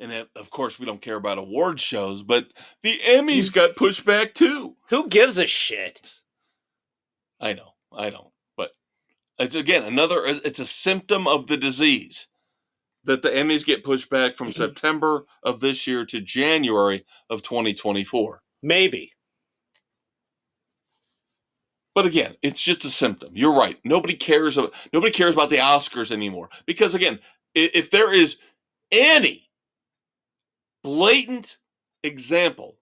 And of course, we don't care about award shows, but the Emmys got pushed back too. Who gives a shit? I know, I don't. But it's again it's a symptom of the disease that the Emmys get pushed back from September of this year to January of 2024. Maybe. But again, it's just a symptom. You're right. Nobody cares about the Oscars anymore. Because again, if there is any blatant example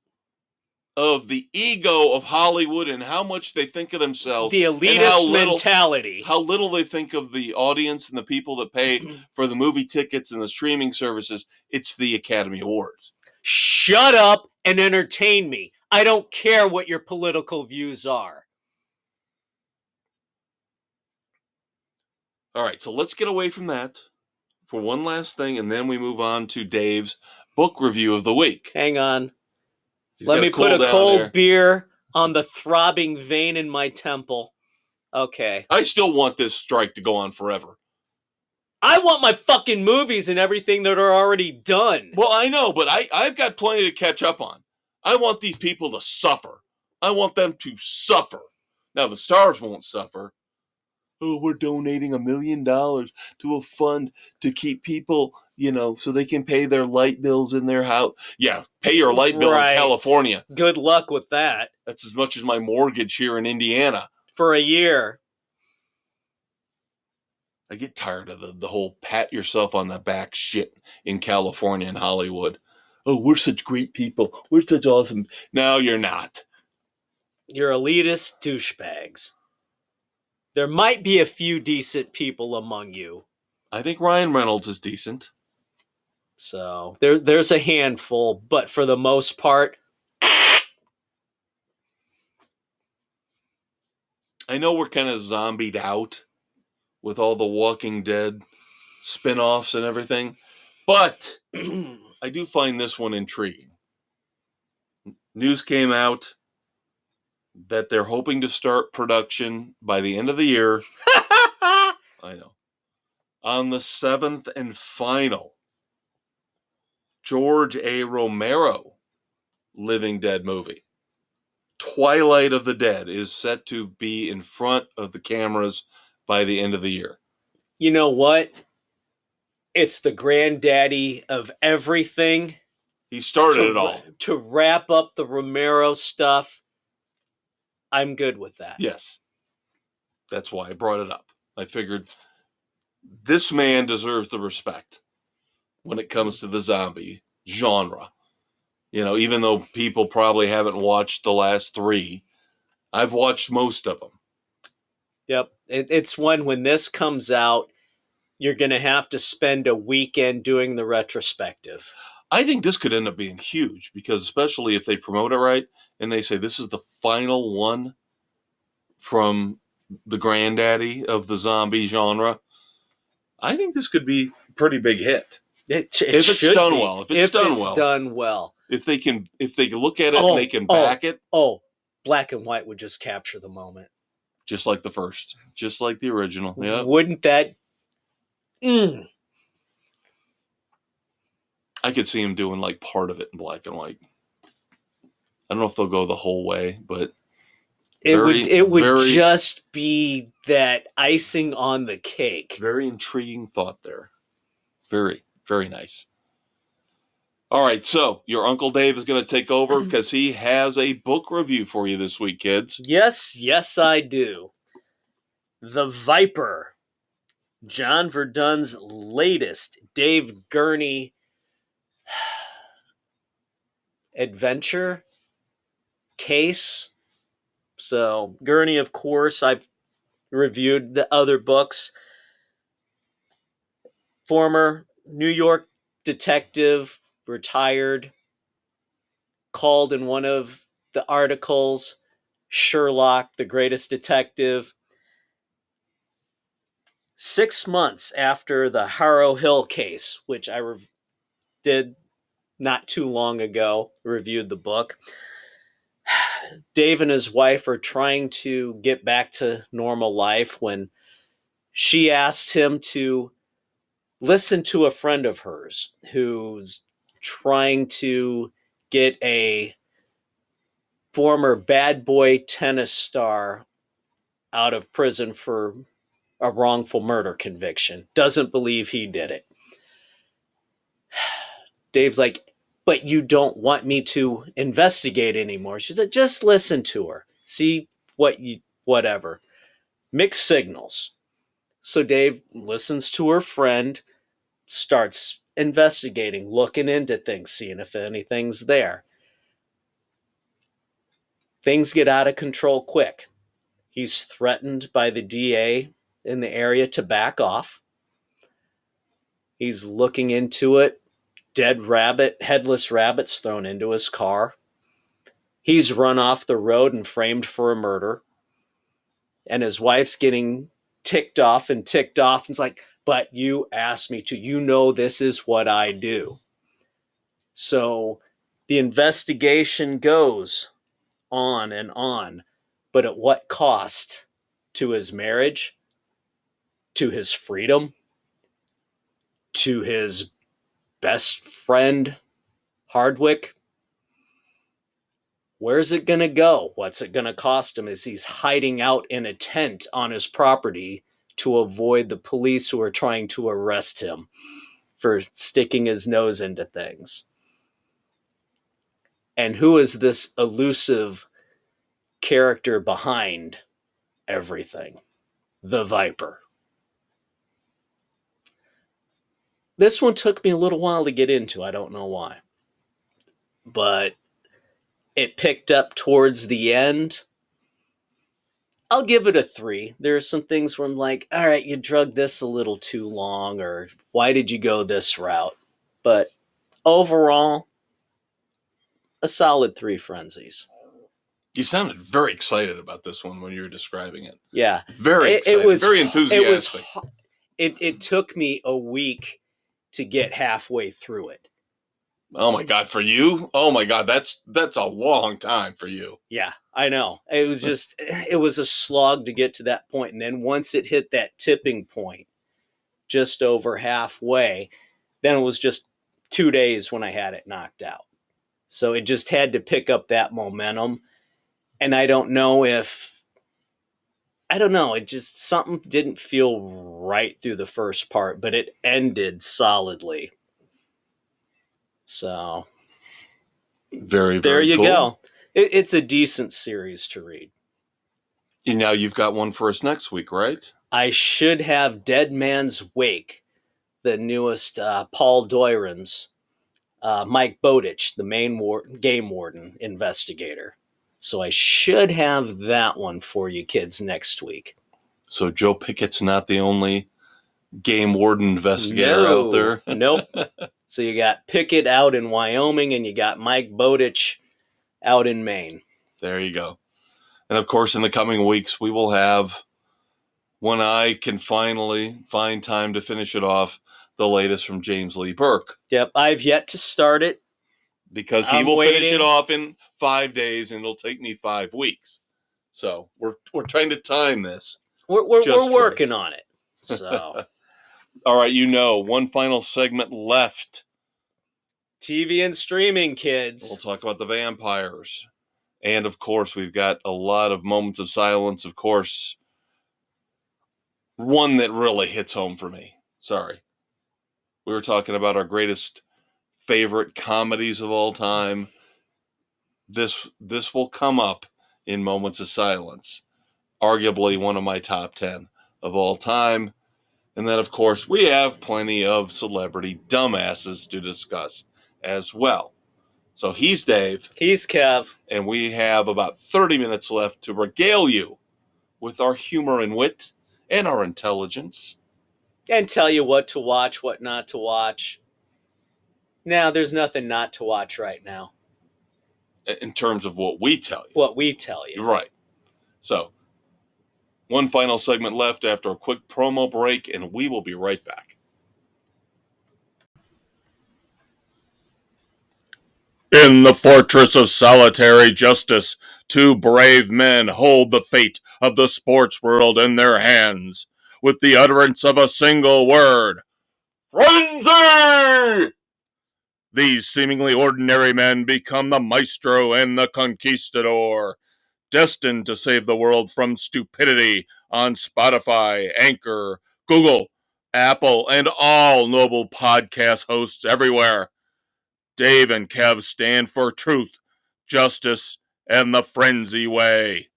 of the ego of Hollywood and how much they think of themselves, the elitist mentality, how little they think of the audience and the people that pay for the movie tickets and the streaming services, it's the Academy Awards. Shut up and entertain me. I don't care what your political views are. All right, so let's get away from that for one last thing, and then we move on to Dave's book review of the week. Hang on. Let me put a cold beer on the throbbing vein in my temple. Okay. I still want this strike to go on forever. I want my fucking movies and everything that are already done. Well, I know, but I've got plenty to catch up on. I want these people to suffer. I want them to suffer. Now, the stars won't suffer. Oh, we're donating $1 million to a fund to keep people, so they can pay their light bills in their house. Yeah, pay your light bill in California. Good luck with that. That's as much as my mortgage here in Indiana. For a year. I get tired of the whole pat yourself on the back shit in California and Hollywood. Oh, we're such great people. We're such awesome. No, you're not. You're elitist douchebags. There might be a few decent people among you. I think Ryan Reynolds is decent. So there's a handful, but for the most part, I know we're kind of zombied out with all the Walking Dead spin-offs and everything, but I do find this one intriguing. News came out that they're hoping to start production by the end of the year. I know. On the 7th and final George A. Romero Living Dead movie. Twilight of the Dead is set to be in front of the cameras by the end of the year. You know what? It's the granddaddy of everything. He started it all. To wrap up the Romero stuff, I'm good with that. Yes. That's why I brought it up. I figured this man deserves the respect when it comes to the zombie genre. You know, even though people probably haven't watched the last 3, I've watched most of them. Yep. It's one, when this comes out, you're going to have to spend a weekend doing the retrospective. I think this could end up being huge because, especially if they promote it right and they say this is the final one from the granddaddy of the zombie genre, I think this could be a pretty big hit. If it's done well. If it's done well. If they can look at it and they can back it. Oh, black and white would just capture the moment. Just like the first. Just like the original. Yeah. Wouldn't that? I could see him doing like part of it in black and white. I don't know if they'll go the whole way, but it would just be that icing on the cake. Very intriguing thought there. Very, very nice. All right, so your Uncle Dave is going to take over because he has a book review for you this week, kids. Yes, I do. The Viper, John Verdun's latest Dave Gurney adventure case. So, Gurney, of course, I've reviewed the other books. Former New York detective, retired, called in one of the articles Sherlock, the greatest detective. 6 months after the Harrow Hill case, which I did not too long ago, reviewed the book, Dave and his wife are trying to get back to normal life when she asked him to listen to a friend of hers who's trying to get a former bad boy tennis star out of prison for a wrongful murder conviction. Doesn't believe he did it. Dave's like, but you don't want me to investigate anymore. She said, just listen to her. See whatever. Mixed signals. So Dave listens to her friend, starts investigating, looking into things, seeing if anything's there. Things get out of control quick. He's threatened by the DA in the area to back off. He's looking into it. Headless rabbits thrown into his car. He's run off the road and framed for a murder. And his wife's getting ticked off. And it's like, but you asked me to. You know this is what I do. So the investigation goes on and on. But at what cost? To his marriage? To his freedom? To his best friend, Hardwick? Where's it going to go? What's it going to cost him as he's hiding out in a tent on his property to avoid the police who are trying to arrest him for sticking his nose into things? And who is this elusive character behind everything? The Viper. This one took me a little while to get into. I don't know why. But it picked up towards the end. I'll give it a 3. There are some things where I'm like, all right, you drug this a little too long, or why did you go this route? But overall, a solid 3 frenzies. You sounded very excited about this one when you were describing it. Yeah. Very excited. It was very enthusiastic. It took me a week to get halfway through it. Oh my God, for you? Oh my God, that's a long time for you. Yeah, I know. It was a slog to get to that point. And then once it hit that tipping point, just over halfway, then it was just 2 days when I had it knocked out. So it just had to pick up that momentum. And I don't know, it just something didn't feel right through the first part, but it ended solidly. So Very, there very you cool. go. It's a decent series to read. And now you've got one for us next week, right? I should have Dead Man's Wake, the newest Paul Doiron's, Mike Bowditch, the main game warden investigator. So I should have that one for you kids next week. So Joe Pickett's not the only game warden investigator out there. Nope. So you got Pickett out in Wyoming, and you got Mike Bowditch out in Maine. There you go. And of course, in the coming weeks, we will have, when I can finally find time to finish it off, the latest from James Lee Burke. Yep, I've yet to start it. Because he will finish it off in 5 days, and it'll take me 5 weeks. So we're trying to time this. We're working on it. So all right, one final segment left. TV and streaming, kids. We'll talk about the vampires. And of course, we've got a lot of moments of silence, of course. One that really hits home for me. Sorry. We were talking about our greatest favorite comedies of all time. This will come up in Moments of Silence. Arguably one of my top 10 of all time. And then, of course, we have plenty of celebrity dumbasses to discuss as well. So he's Dave. He's Kev. And we have about 30 minutes left to regale you with our humor and wit and our intelligence. And tell you what to watch, what not to watch. Now, there's nothing not to watch right now. In terms of what we tell you. What we tell you. Right. So, one final segment left after a quick promo break, and we will be right back. In the fortress of solitary justice, 2 brave men hold the fate of the sports world in their hands, with the utterance of a single word: frenzy! These seemingly ordinary men become the maestro and the conquistador, destined to save the world from stupidity on Spotify, Anchor, Google, Apple, and all noble podcast hosts everywhere. Dave and Kev stand for truth, justice, and the frenzy way.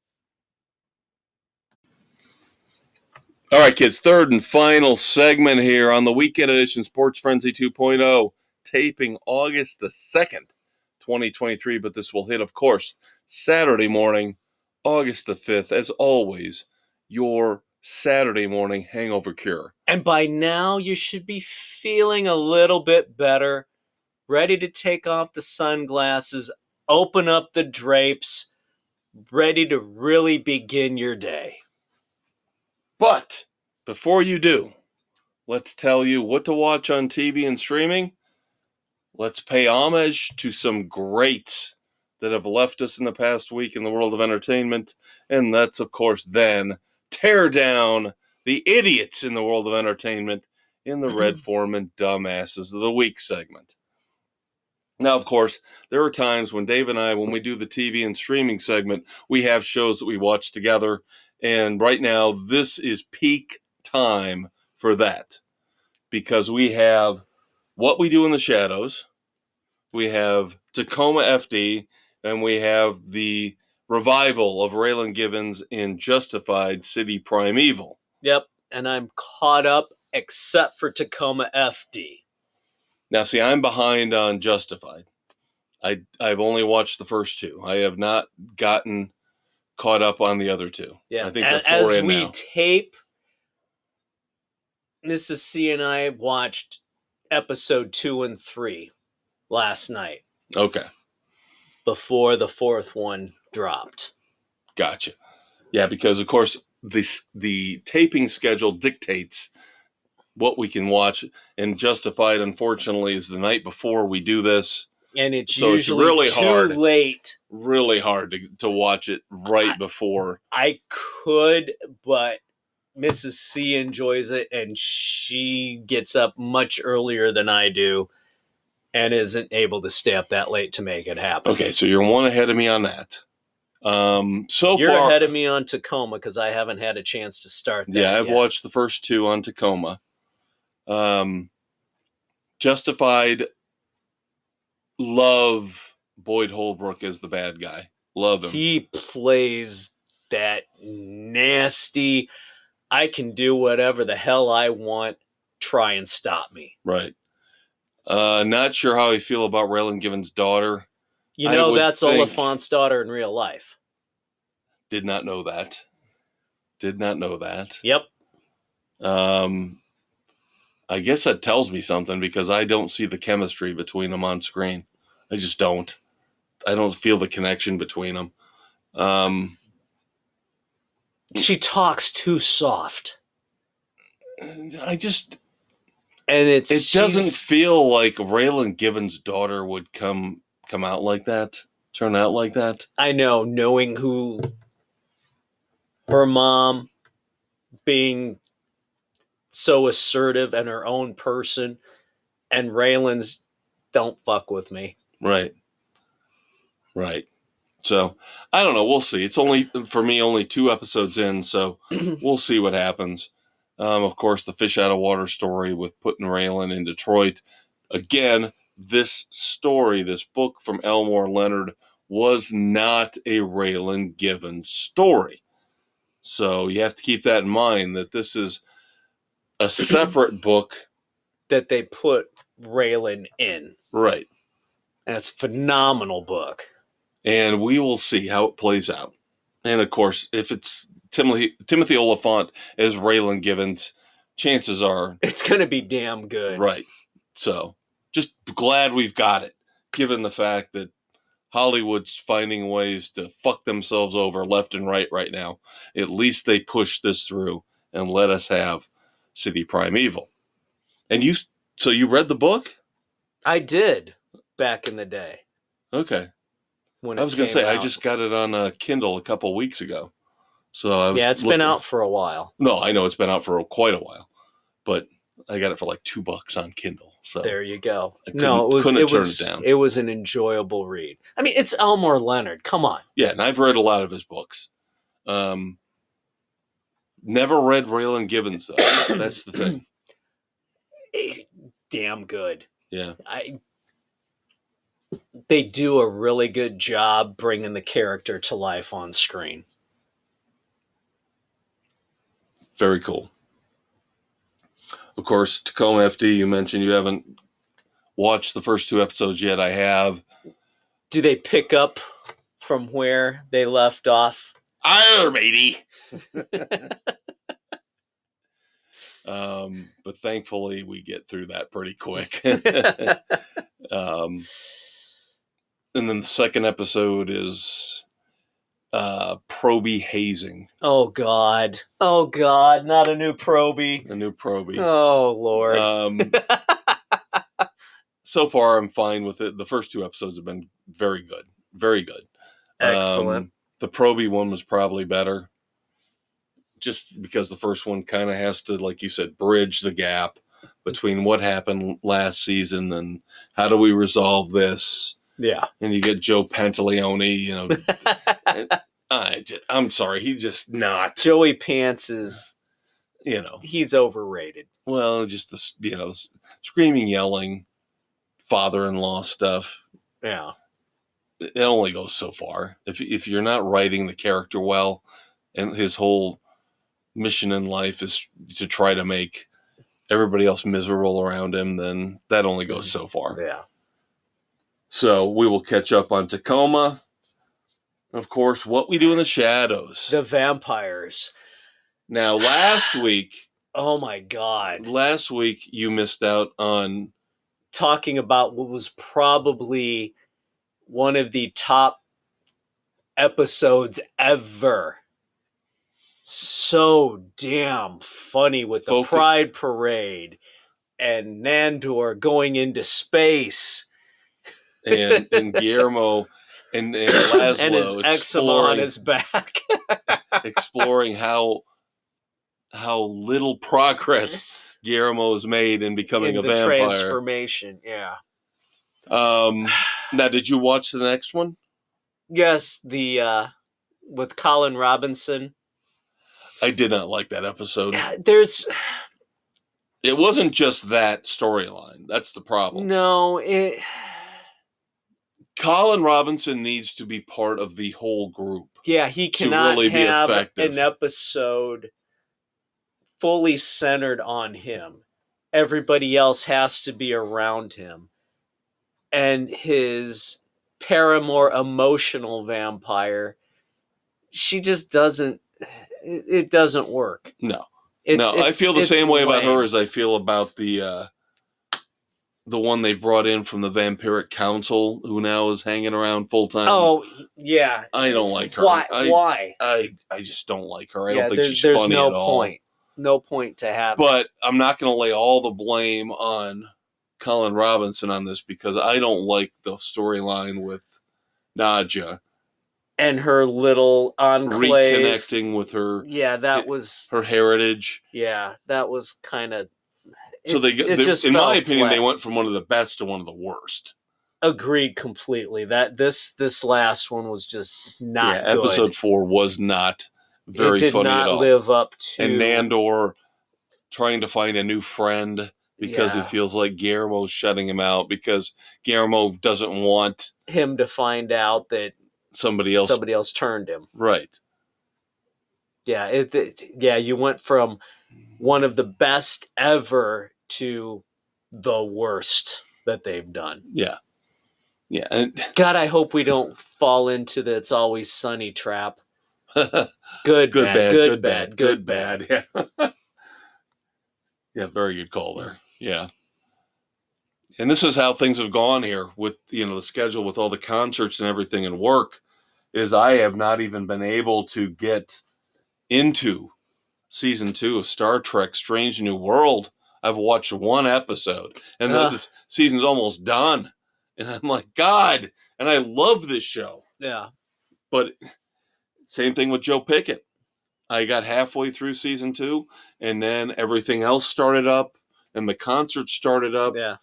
All right, kids, third and final segment here on the Weekend Edition Sports Frenzy 2.0, taping August the 2nd, 2023, but this will hit, of course, Saturday morning, August the 5th, as always, your Saturday morning hangover cure. And by now, you should be feeling a little bit better, ready to take off the sunglasses, open up the drapes, ready to really begin your day. But before you do, let's tell you what to watch on TV and streaming. Let's pay homage to some greats that have left us in the past week in the world of entertainment. And let's, of course, then tear down the idiots in the world of entertainment in the Red Foreman Dumbasses of the Week segment. Now, of course, there are times when Dave and I, when we do the TV and streaming segment, we have shows that we watch together. And right now, this is peak time for that. Because we have What We Do in the Shadows, we have Tacoma FD, and we have the revival of Raylan Givens in Justified City Primeval. Yep, and I'm caught up except for Tacoma FD. Now, see, I'm behind on Justified. I've only watched the first 2. I have not gotten caught up on the other 2. Yeah, I think they're 4 as in we now. tape, Mrs. C and I watched episode 2 and 3 last night. Okay. Before the 4th one dropped. Gotcha. Yeah, because, of course, the taping schedule dictates what we can watch. And Justified, unfortunately, is the night before we do this. And it's So it's usually really too hard. late. Really hard to watch it right before. I could, but Mrs. C enjoys it, and she gets up much earlier than I do and isn't able to stay up that late to make it happen. Okay, so you're one ahead of me on that. You're ahead of me on Tacoma because I haven't had a chance to start that Yeah, I've yet. watched the first two on Tacoma. Justified, love Boyd Holbrook as the bad guy. Love him. He plays that nasty, I can do whatever the hell I want, try and stop me. Right. Not sure how I feel about Raylan Givens' daughter. You know, that's Oliphant's daughter in real life. Did not know that. Yep. I guess that tells me something because I don't see the chemistry between them on screen. I just don't. I don't feel the connection between them. She talks too soft. I just... And it doesn't feel like Raylan Givens' daughter would come out like that, turn out like that. I know, knowing who her mom, being so assertive and her own person, and Raylan's don't fuck with me. Right. So, I don't know. We'll see. It's only 2 episodes in, so we'll see what happens. Of course, the fish out of water story with putting Raylan in Detroit. Again, this book from Elmore Leonard was not a Raylan Givens story. So you have to keep that in mind, that this is a separate book that they put Raylan in. Right. And it's a phenomenal book. And we will see how it plays out. And of course, if it's Timothy Oliphant as Raylan Givens, chances are it's going to be damn good. Right. So just glad we've got it, given the fact that Hollywood's finding ways to fuck themselves over left and right now. At least they pushed this through and let us have City Primeval. And so you read the book? I did back in the day. Okay. When I was going to say, I just got it on Kindle a couple weeks ago. So it's been out for a while. No, I know it's been out for quite a while, but I got it for like $2 on Kindle. So there you go. Turn it down. It was an enjoyable read. I mean, it's Elmore Leonard. Come on. Yeah, and I've read a lot of his books. Never read Raylan Givens, though. That's the thing. Damn good. Yeah. They do a really good job bringing the character to life on screen. Very cool. Of course, Tacoma FD, you mentioned you haven't watched the first 2 episodes yet. I have. Do they pick up from where they left off? Arr, matey. But thankfully, we get through that pretty quick. And then the second episode is Proby hazing. Oh God, not a new Proby. A new Proby. Oh Lord. So far, I'm fine with it. The first 2 episodes have been very good. Very good. Excellent. The Proby one was probably better. Just because the first one kind of has to, like you said, bridge the gap between what happened last season and how do we resolve this. Yeah. And you get Joe Pantaleone, I'm sorry, he's just not. Joey Pants is, he's overrated. Well, just the screaming, yelling, father-in-law stuff. Yeah. It only goes so far. If you're not writing the character well, and his whole mission in life is to try to make everybody else miserable around him, then that only goes so far. Yeah. So we will catch up on Tacoma. Of course, What We Do in the Shadows. The vampires. Now, last week... Oh, my God. Last week, you missed out on... talking about what was probably one of the top episodes ever. so damn funny with the Focus. Pride Parade and Nandor going into space and Guillermo and Laszlo and his eczema on his back. exploring how little progress Guillermo has made in becoming a vampire. Transformation, yeah. Now, did you watch the next one? Yes, the with Colin Robinson. I did not like that episode. It wasn't just that storyline. That's the problem. No, Colin Robinson needs to be part of the whole group. Yeah, he cannot really be have effective. an episode fully centered on him. Everybody else has to be around him. And his paramour emotional vampire, she just doesn't, it doesn't work. No. I feel the same way about her as I feel about the one they've brought in from the Vampiric Council, who now is hanging around full time. Oh, yeah. I don't like her. Why? I just don't like her. I don't think she's funny at all. Point. No point to have. But I'm not going to lay all the blame on Colin Robinson on this because I don't like the storyline with Nadja and her little enclave. Reconnecting with her. Yeah, that was her heritage. Yeah, that was kind of. So in my opinion, they went from one of the best to one of the worst. Agreed completely. That this last one was just not good. Episode 4 was not very funny at all. It did not live up to. And Nandor trying to find a new friend because he feels like Guillermo's shutting him out because Guillermo doesn't want him to find out that somebody else turned him. Right. Yeah, you went from one of the best ever to the worst that they've done. Yeah. Yeah. And God, I hope we don't fall into the It's Always Sunny trap. Good, bad. Yeah. Yeah, very good call there. Yeah. And this is how things have gone here with, the schedule with all the concerts and everything and work is I have not even been able to get into season 2 of Star Trek Strange New World. I've watched one episode and this season's almost done. And I'm like, God, and I love this show. Yeah. But same thing with Joe Pickett. I got halfway through season 2 and then everything else started up and the concert started up. Yeah.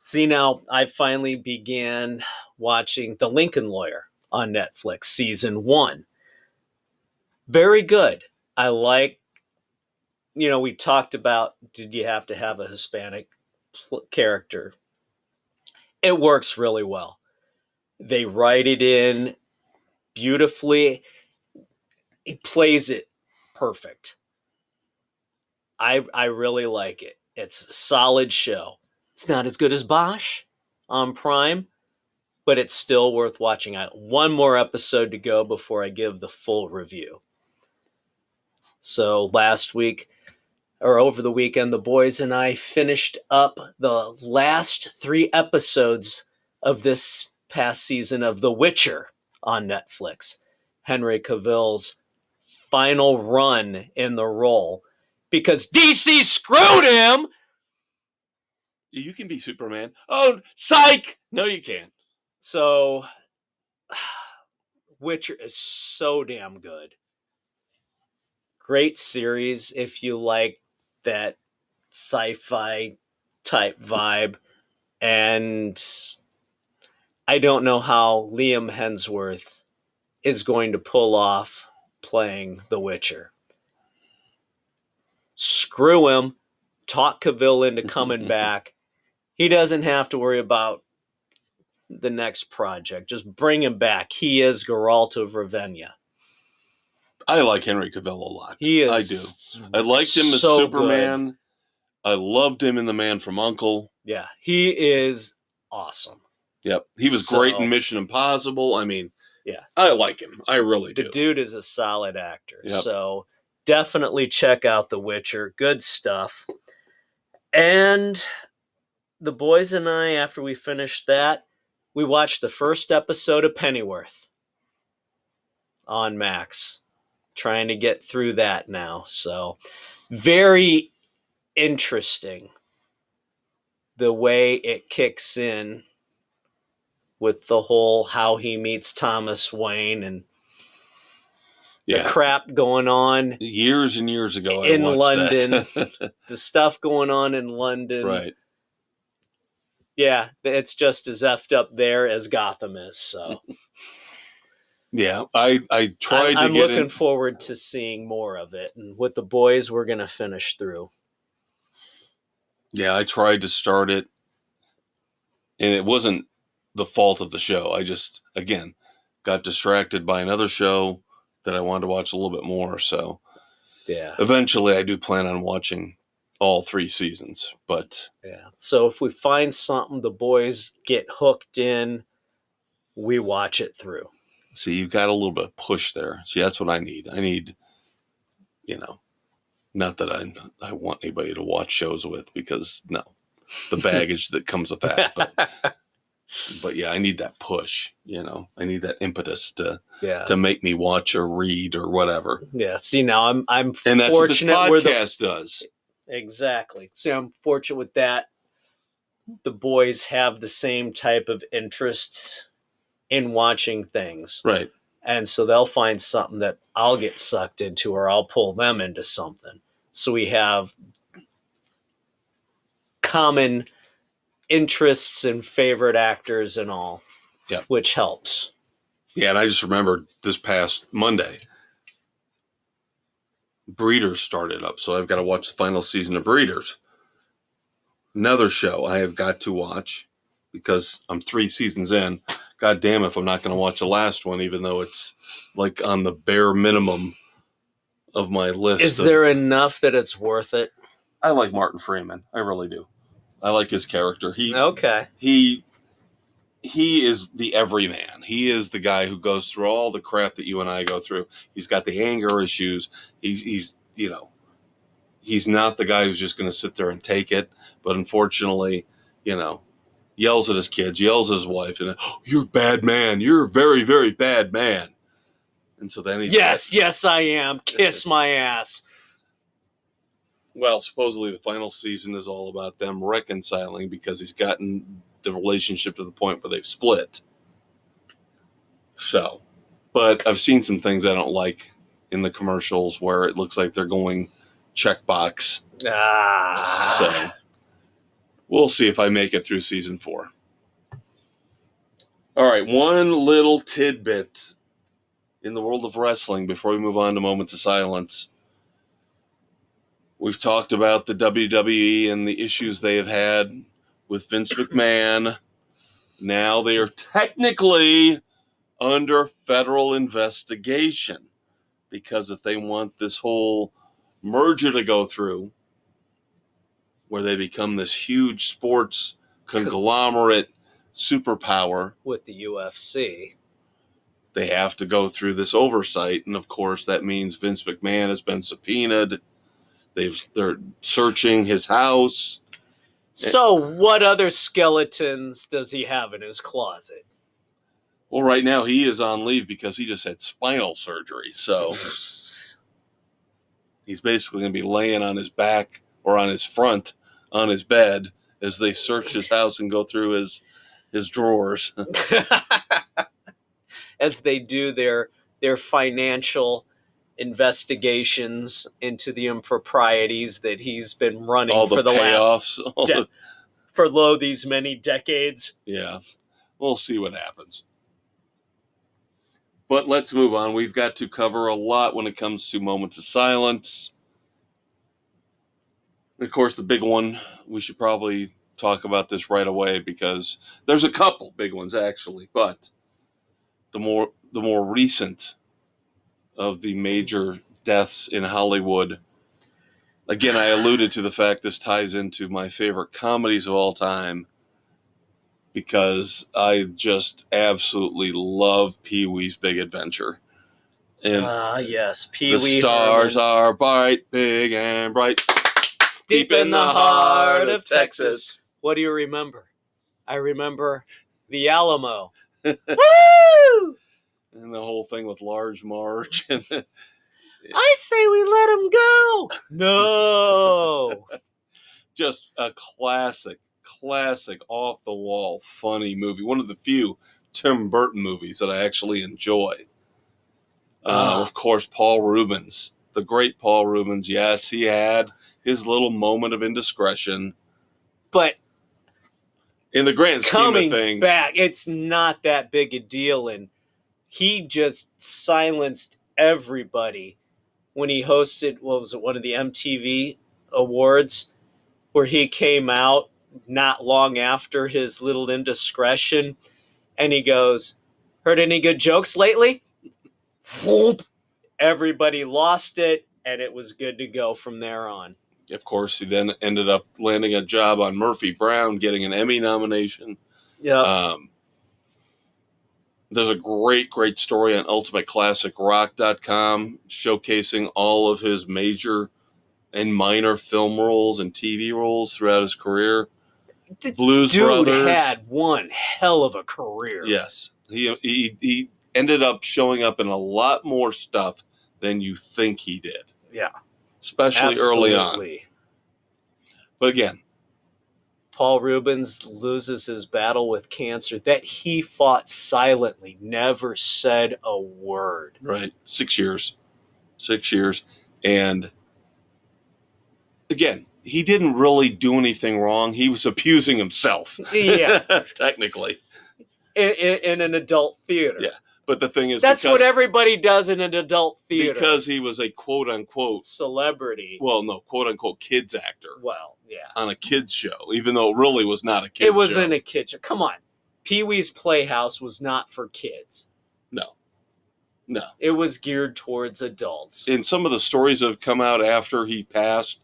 See, now I finally began watching The Lincoln Lawyer on Netflix, season 1. Very good. I like, we talked about, did you have to have a Hispanic character? It works really well. They write it in beautifully. He plays it perfect. I really like it. It's a solid show. It's not as good as Bosch on Prime, but it's still worth watching. One more episode to go before I give the full review. So last week, or over the weekend, the boys and I finished up the last 3 episodes of this past season of The Witcher on Netflix. Henry Cavill's final run in the role because DC screwed him. You can be Superman. Oh, psych! No, you can't. So, Witcher is so damn good. Great series if you like that sci-fi type vibe. And I don't know how Liam Hemsworth is going to pull off playing The Witcher. Screw him. Talk Cavill into coming back. He doesn't have to worry about the next project. Just bring him back. He is Geralt of Ravenna. I like Henry Cavill a lot. He is. I do. I liked him as Superman. Good. I loved him in The Man from U.N.C.L.E. Yeah, he is awesome. Yep. He was great in Mission Impossible. I mean, I like him. I really do. The dude is a solid actor. Yep. So definitely check out The Witcher. Good stuff. And the boys and I, after we finished that, we watched the first episode of Pennyworth on Max. trying to get through that now. So very interesting the way it kicks in with the whole how he meets Thomas Wayne and the crap going on years and years ago in I watched London. that. The stuff going on in London. Right. Yeah, it's just as effed up there as Gotham is. So Yeah, I tried I'm to get looking forward to seeing more of it. And with the boys, we're going to finish through. Yeah, I tried to start it, and it wasn't the fault of the show. I just, again, got distracted by another show that I wanted to watch a little bit more. So Yeah. eventually I do plan on watching all 3 seasons. But yeah. So if we find something the boys get hooked in, we watch it through. see, you've got a little bit of push there. See, that's what I need. I need, not that I want anybody to watch shows with, because no, the baggage that comes with that. But yeah, I need that push. I need that impetus to make me watch or read or whatever. Yeah. See, now I'm and that's fortunate what this podcast does. Exactly. See, I'm fortunate with that. The boys have the same type of interest in watching things. Right. And so they'll find something that I'll get sucked into, or I'll pull them into something. So we have common interests and favorite actors and all, which helps. Yeah, and I just remembered this past Monday, Breeders started up, so I've got to watch the final season of Breeders. Another show I have got to watch because I'm 3 seasons in. God damn if I'm not going to watch the last one, even though it's like on the bare minimum of my list. Is there enough that it's worth it? I like Martin Freeman. I really do. I like his character. He is the everyman. He is the guy who goes through all the crap that you and I go through. He's got the anger issues. He's not the guy who's just going to sit there and take it. But unfortunately, yells at his kids, yells at his wife, and you're a bad man. You're a very, very bad man. And so then yes, I am. Kiss my ass. Well, supposedly the final season is all about them reconciling because he's gotten the relationship to the point where they've split. So, but I've seen some things I don't like in the commercials where it looks like they're going checkbox. So we'll see if I make it through season 4. All right, one little tidbit in the world of wrestling before we move on to Moments of Silence. We've talked about the WWE and the issues they have had with Vince McMahon. Now they are technically under federal investigation because if they want this whole merger to go through, where they become this huge sports conglomerate superpower with the UFC, they have to go through this oversight. And of course, that means Vince McMahon has been subpoenaed. They're searching his house. So what other skeletons does he have in his closet? Well, right now he is on leave because he just had spinal surgery. So he's basically going to be laying on his back or on his front on his bed as they search his house and go through his drawers. As they do their financial investigations into the improprieties that he's been running for the payoffs, for these many decades. Yeah, we'll see what happens. But let's move on. We've got to cover a lot when it comes to Moments of Silence. Of course, the big one, we should probably talk about this right away because there's a couple big ones actually, but the more recent of the major deaths in Hollywood. Again, I alluded to the fact this ties into my favorite comedies of all time because I just absolutely love Pee-wee's Big Adventure. And yes, Pee-wee. The stars are bright, big and bright, deep in the heart of Texas. What do you remember? I remember the Alamo. Woo! And the whole thing with Large Marge. I say we let him go. No. Just a classic, off the wall, funny movie. One of the few Tim Burton movies that I actually enjoy. Of course, Paul Rubens, the great Paul Rubens. Yes, he had his little moment of indiscretion. But in the grand scheme of coming things, back, it's not that big a deal. And he just silenced everybody when he hosted, what was it, one of the MTV Awards, where he came out not long after his little indiscretion, and he goes, "Heard any good jokes lately?" Whoop. Everybody lost it, and it was good to go from there on. Of course, he then ended up landing a job on Murphy Brown, getting an Emmy nomination. Yeah. There's a great story on UltimateClassicRock.com showcasing all of his major and minor film roles and TV roles throughout his career. The Blues dude Brothers had one hell of a career. Yes, he ended up showing up in a lot more stuff than you think he did. Yeah, especially early on. But again, Paul Rubens loses his battle with cancer that he fought silently, never said a word. Right. 6 years. 6 years. And again, he didn't really do anything wrong. He was abusing himself. Yeah. Technically. In an adult theater. Yeah. But the thing is, that's what everybody does in an adult theater. Because he was a quote unquote celebrity. Well, no, quote unquote kids actor. Well, yeah. On a kids show, even though it really was not a kids show. It wasn't a kids show. Come on. Pee-wee's Playhouse was not for kids. No. It was geared towards adults. And some of the stories that have come out after he passed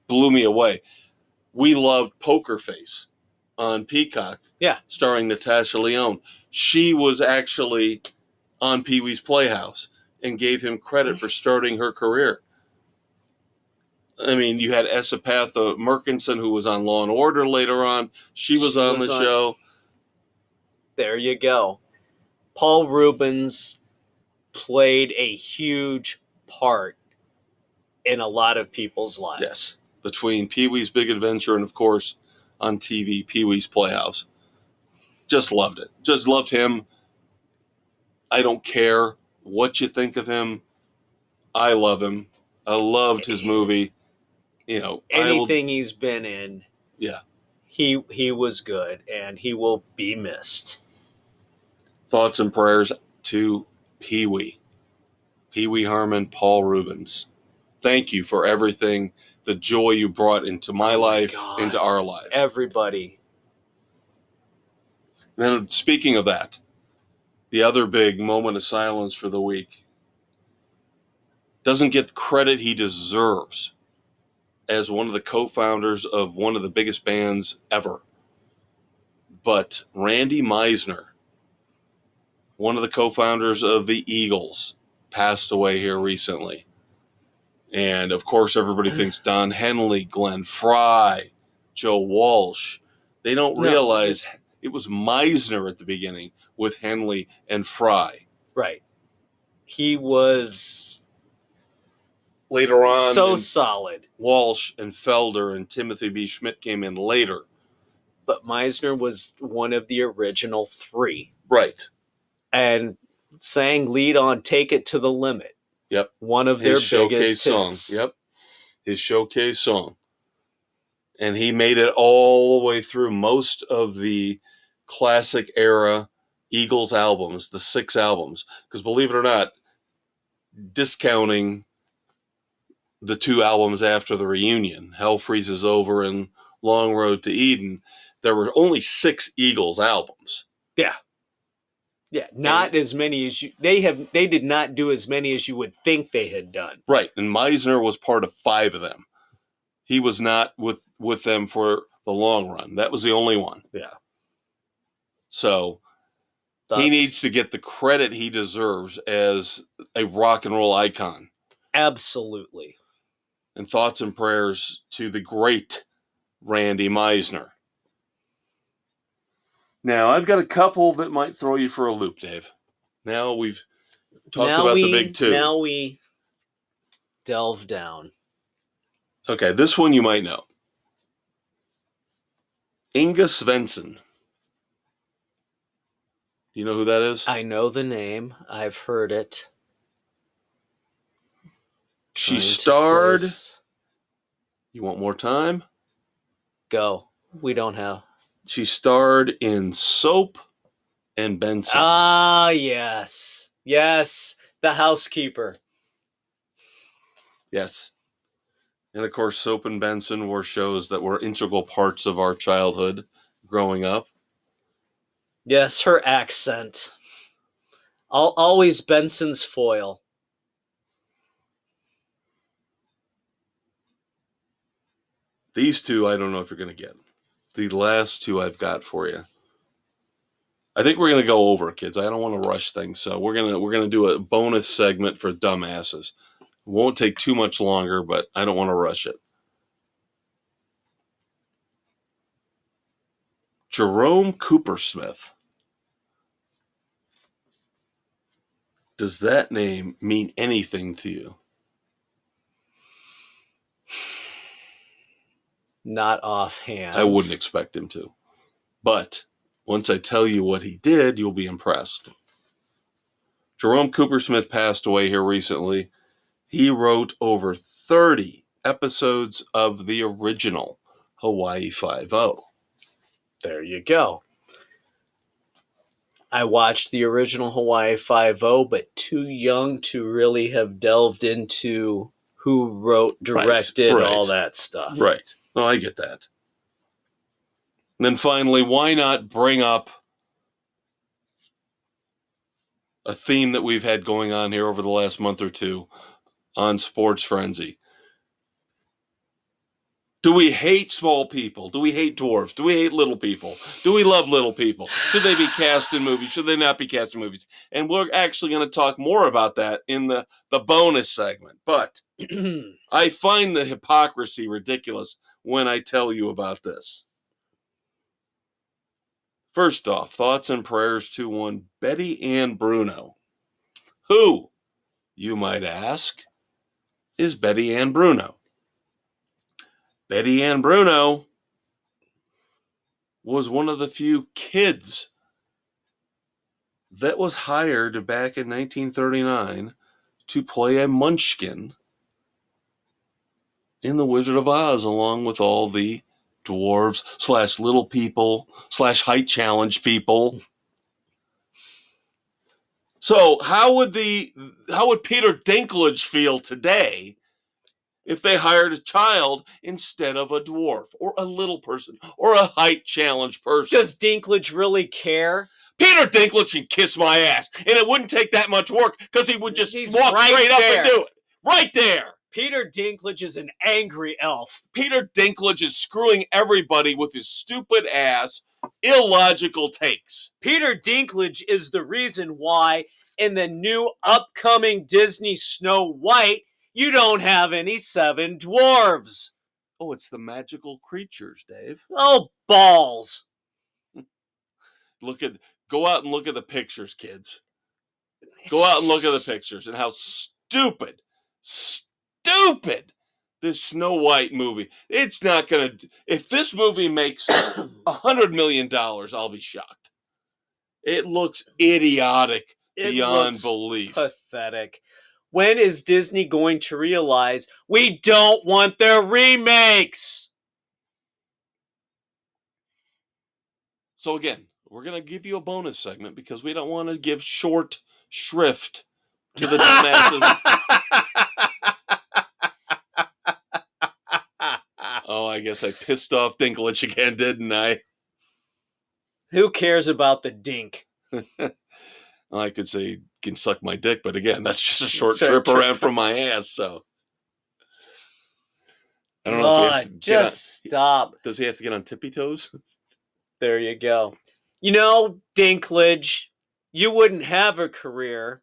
blew me away. We loved Poker Face on Peacock. Yeah. Starring Natasha Lyonne. She was actually on Pee-wee's Playhouse and gave him credit for starting her career. I mean, you had Esapatha Murkison, who was on Law and Order later on. She was on the show. There you go. Paul Rubens played a huge part in a lot of people's lives. Yes. Between Pee-wee's Big Adventure and, of course, on TV, Pee-wee's Playhouse. Just loved it. Just loved him. I don't care what you think of him. I love him. I loved his movie. You know, anything he's been in. Yeah. He was good, and he will be missed. Thoughts and prayers to Pee-wee. Pee-wee Herman, Paul Rubens. Thank you for everything, the joy you brought into my life, into our lives. Everybody. Then, speaking of that, the other big moment of silence for the week doesn't get the credit he deserves as one of the co-founders of one of the biggest bands ever. But Randy Meisner, one of the co-founders of the Eagles, passed away here recently. And, of course, everybody thinks Don Henley, Glenn Frey, Joe Walsh. They don't realize it was Meisner at the beginning with Henley and Frey. Right. He was... Later on, so solid. Walsh and Felder and Timothy B. Schmidt came in later. But Meisner was one of the original three. Right. And sang lead on Take It to the Limit. Yep. One of their biggest hits. Yep. His showcase song. And he made it all the way through most of the classic era Eagles albums, the 6 albums. Because believe it or not, discounting the 2 albums after the reunion, Hell Freezes Over and Long Road to Eden, there were only 6 Eagles albums. Yeah. Yeah, not as many as you... They did not do as many as you would think they had done. Right, and Meisner was part of 5 of them. He was not with them for the long run. That was the only one. Yeah. So he needs to get the credit he deserves as a rock and roll icon. Absolutely. And thoughts and prayers to the great Randy Meisner. Now, I've got a couple that might throw you for a loop, Dave. Now we've talked about the big 2. Now we Delve down. Okay, this one you might know. Inga Svensson. Do you know who that is? I know the name. I've heard it. She Trying to starred. place- You want more time? Go. We don't have. She starred in Soap and Benson. Ah, yes. Yes. The housekeeper. Yes. And of course, Soap and Benson were shows that were integral parts of our childhood growing up. Yes, her accent. Always Benson's foil. These two, I don't know if you're going to get. The last two I've got for you. I think we're going to go over, kids. I don't want to rush things, so we're gonna do a bonus segment for dumbasses. It won't take too much longer, but I don't want to rush it. Jerome Coopersmith. Does that name mean anything to you? Not offhand. I wouldn't expect him to. But once I tell you what he did, you'll be impressed. Jerome Coopersmith passed away here recently. He wrote over 30 episodes of the original Hawaii Five-0. There you go. I watched the original Hawaii Five-0, but too young to really have delved into who wrote, directed, Right. all that stuff. Right. No, I get that. And then finally, why not bring up a theme that we've had going on here over the last month or two on Sports Frenzy? Do we hate small people? Do we hate dwarves? Do we hate little people? Do we love little people? Should they be cast in movies? Should they not be cast in movies? And we're actually going to talk more about that in the bonus segment. But I find the hypocrisy ridiculous when I tell you about this. First off, thoughts and prayers to one Betty Ann Bruno. Who, you might ask, is Betty Ann Bruno? Betty Ann Bruno was one of the few kids that was hired back in 1939 to play a munchkin in The Wizard of Oz, along with all the dwarves / little people / height challenge people. So how would Peter Dinklage feel today if they hired a child instead of a dwarf or a little person or a height challenge person? Does Dinklage really care? Peter Dinklage can kiss my ass, and it wouldn't take that much work because he would just walk right straight up there. and do it. Right there. Peter Dinklage is an angry elf. Peter Dinklage is screwing everybody with his stupid ass, illogical takes. Peter Dinklage is the reason why in the new upcoming Disney Snow White, you don't have any 7 dwarves. Oh, it's the magical creatures, Dave. Oh, balls. Go out and look at the pictures, kids. Go out and look at the pictures and how stupid this Snow White movie. It's not gonna. If this movie makes $100 million, I'll be shocked. It looks idiotic beyond belief. Pathetic. When is Disney going to realize we don't want their remakes? So again, we're gonna give you a bonus segment because we don't want to give short shrift to the dumbasses. Oh, I guess I pissed off Dinklage again, didn't I? Who cares about the dink? Well, I could say can suck my dick, but again, that's just a short trip around from my ass. So I don't know if he has to just stop. Does he have to get on tippy toes? There you go. You know, Dinklage, you wouldn't have a career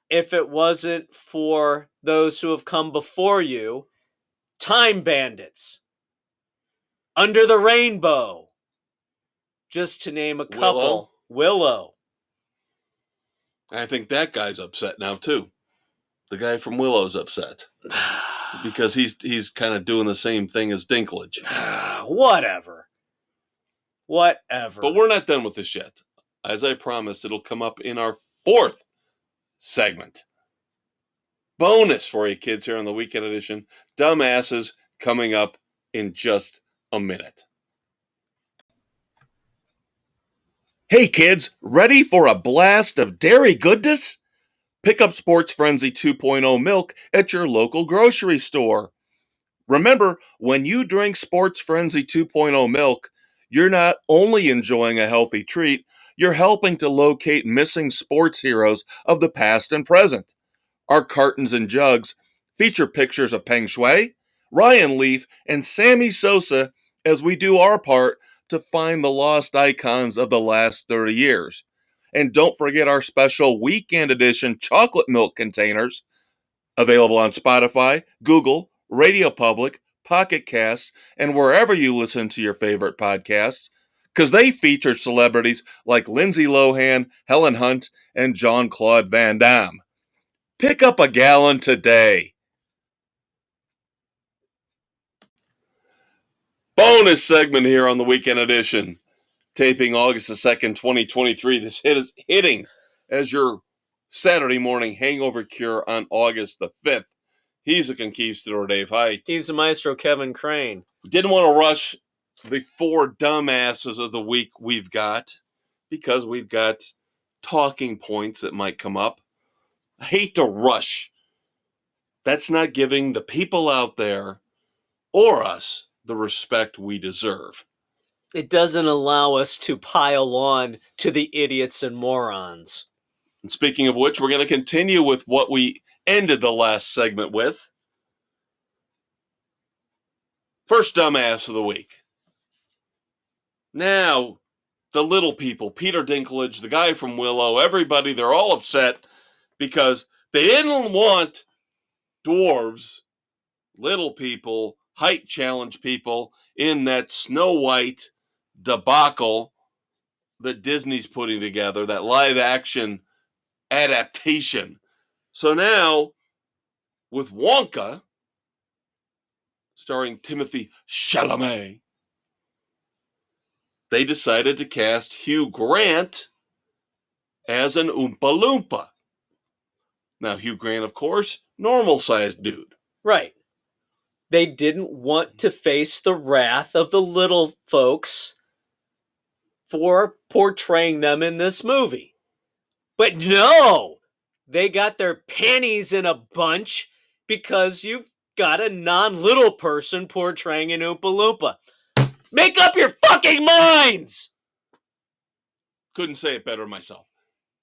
if it wasn't for those who have come before you. Time Bandits, Under the Rainbow, just to name a couple. Willow. I think that guy's upset now too. The guy from Willow's upset because he's kind of doing the same thing as Dinklage. Whatever. But we're not done with this yet. As I promised, it'll come up in our fourth segment. Bonus for you kids here on the weekend edition. Dumbasses coming up in just a minute. Hey kids, ready for a blast of dairy goodness? Pick up Sports Frenzy 2.0 milk at your local grocery store. Remember, when you drink Sports Frenzy 2.0 milk, you're not only enjoying a healthy treat, you're helping to locate missing sports heroes of the past and present. Our cartons and jugs feature pictures of Peng Shui, Ryan Leaf, and Sammy Sosa as we do our part to find the lost icons of the last 30 years. And don't forget our special weekend edition chocolate milk containers, available on Spotify, Google, Radio Public, Pocket Casts, and wherever you listen to your favorite podcasts, because they feature celebrities like Lindsay Lohan, Helen Hunt, and Jean-Claude Van Damme. Pick up a gallon today. Bonus segment here on the weekend edition. Taping August the 2nd, 2023. This hit is hitting as your Saturday morning hangover cure on August the 5th. He's a conquistador, Dave Height. He's the maestro, Kevin Crane. Didn't want to rush the four dumbasses of the week we've got because we've got talking points that might come up. I hate to rush. That's not giving the people out there or us the respect we deserve. It doesn't allow us to pile on to the idiots and morons. And speaking of which, we're going to continue with what we ended the last segment with. First dumbass of the week. Now, the little people, Peter Dinklage, the guy from Willow, everybody, they're all upset because they didn't want dwarves, little people, height challenge people in that Snow White debacle that Disney's putting together, that live action adaptation. So now, with Wonka, starring Timothy Chalamet, they decided to cast Hugh Grant as an Oompa Loompa. Now, Hugh Grant, of course, normal-sized dude. Right. They didn't want to face the wrath of the little folks for portraying them in this movie. But no! They got their panties in a bunch because you've got a non-little person portraying an Oompa Loompa. Make up your fucking minds! Couldn't say it better myself.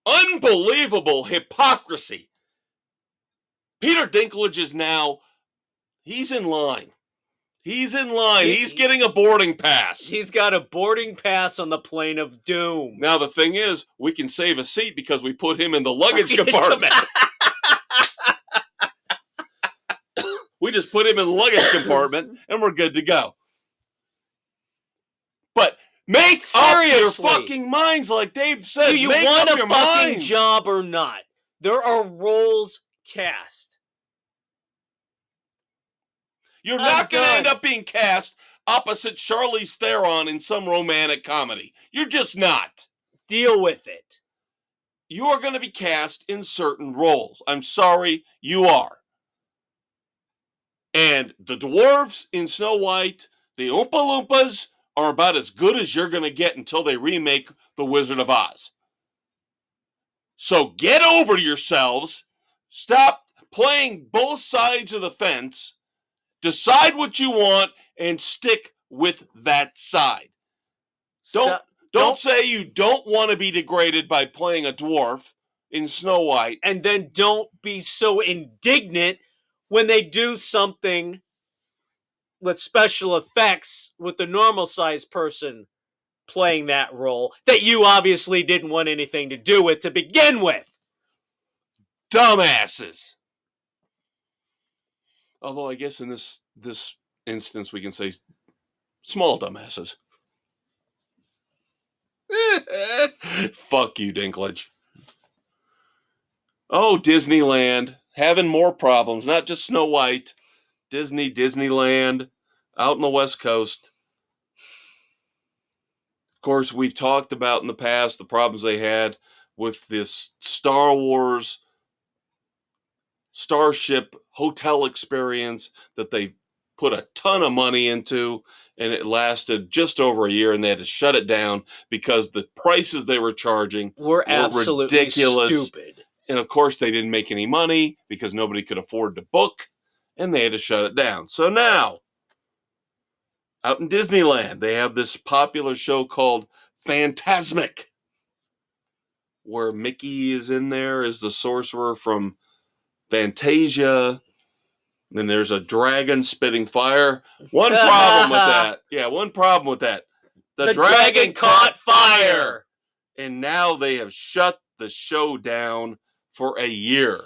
Unbelievable hypocrisy. Peter Dinklage is now, he's in line. He's in line. He's getting a boarding pass. He's got a boarding pass on the plane of doom. Now, the thing is, we can save a seat because we put him in the luggage compartment. We just put him in the luggage compartment, and we're good to go. But make up your fucking minds, like Dave said. Do you want a fucking job or not? There are roles cast. You're not going to end up being cast opposite Charlize Theron in some romantic comedy. You're just not. Deal with it. You are going to be cast in certain roles. I'm sorry, you are. And the dwarves in Snow White, the Oompa Loompas, are about as good as you're going to get until they remake The Wizard of Oz. So get over yourselves. Stop playing both sides of the fence. Decide what you want and stick with that side. Don't say you don't want to be degraded by playing a dwarf in Snow White. And then don't be so indignant when they do something with special effects with the normal-sized person playing that role that you obviously didn't want anything to do with to begin with. Dumbasses. Although I guess in this instance we can say small dumbasses. Fuck you, Dinklage. Oh, Disneyland having more problems, not just Snow White, Disneyland, out in the West Coast. Of course, we've talked about in the past the problems they had with this Star Wars Starship hotel experience that they put a ton of money into, and it lasted just over a year, and they had to shut it down because the prices they were charging We're absolutely ridiculous. stupid. And of course, they didn't make any money because nobody could afford to book, and they had to shut it down. So now, out in Disneyland, they have this popular show called Fantasmic, where Mickey is in there as the sorcerer from Fantasia. Then there's a dragon spitting fire. One problem with that. Yeah, one problem with that. The dragon caught fire. And now they have shut the show down for a year.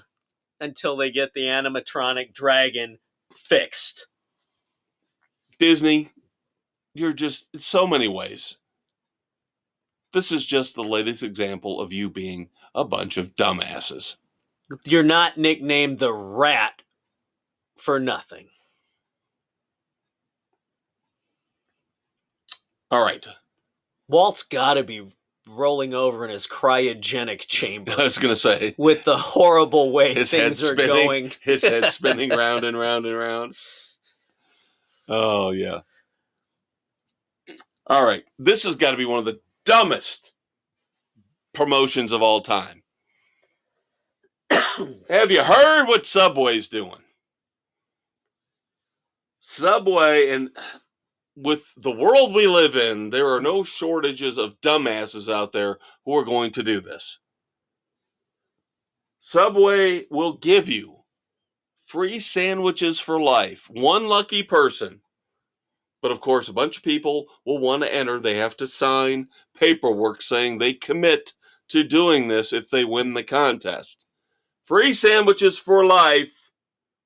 Until they get the animatronic dragon fixed. Disney, you're just, in so many ways. This is just the latest example of you being a bunch of dumbasses. You're not nicknamed the Rat for nothing. All right. Walt's got to be rolling over in his cryogenic chamber. I was going to say. With the horrible way his things are going. His head spinning round and round and round. Oh, yeah. All right. This has got to be one of the dumbest promotions of all time. Have you heard what Subway's doing? Subway, and with the world we live in, there are no shortages of dumbasses out there who are going to do this. Subway will give you free sandwiches for life. One lucky person. But of course, a bunch of people will want to enter. They have to sign paperwork saying they commit to doing this if they win the contest. Free sandwiches for life.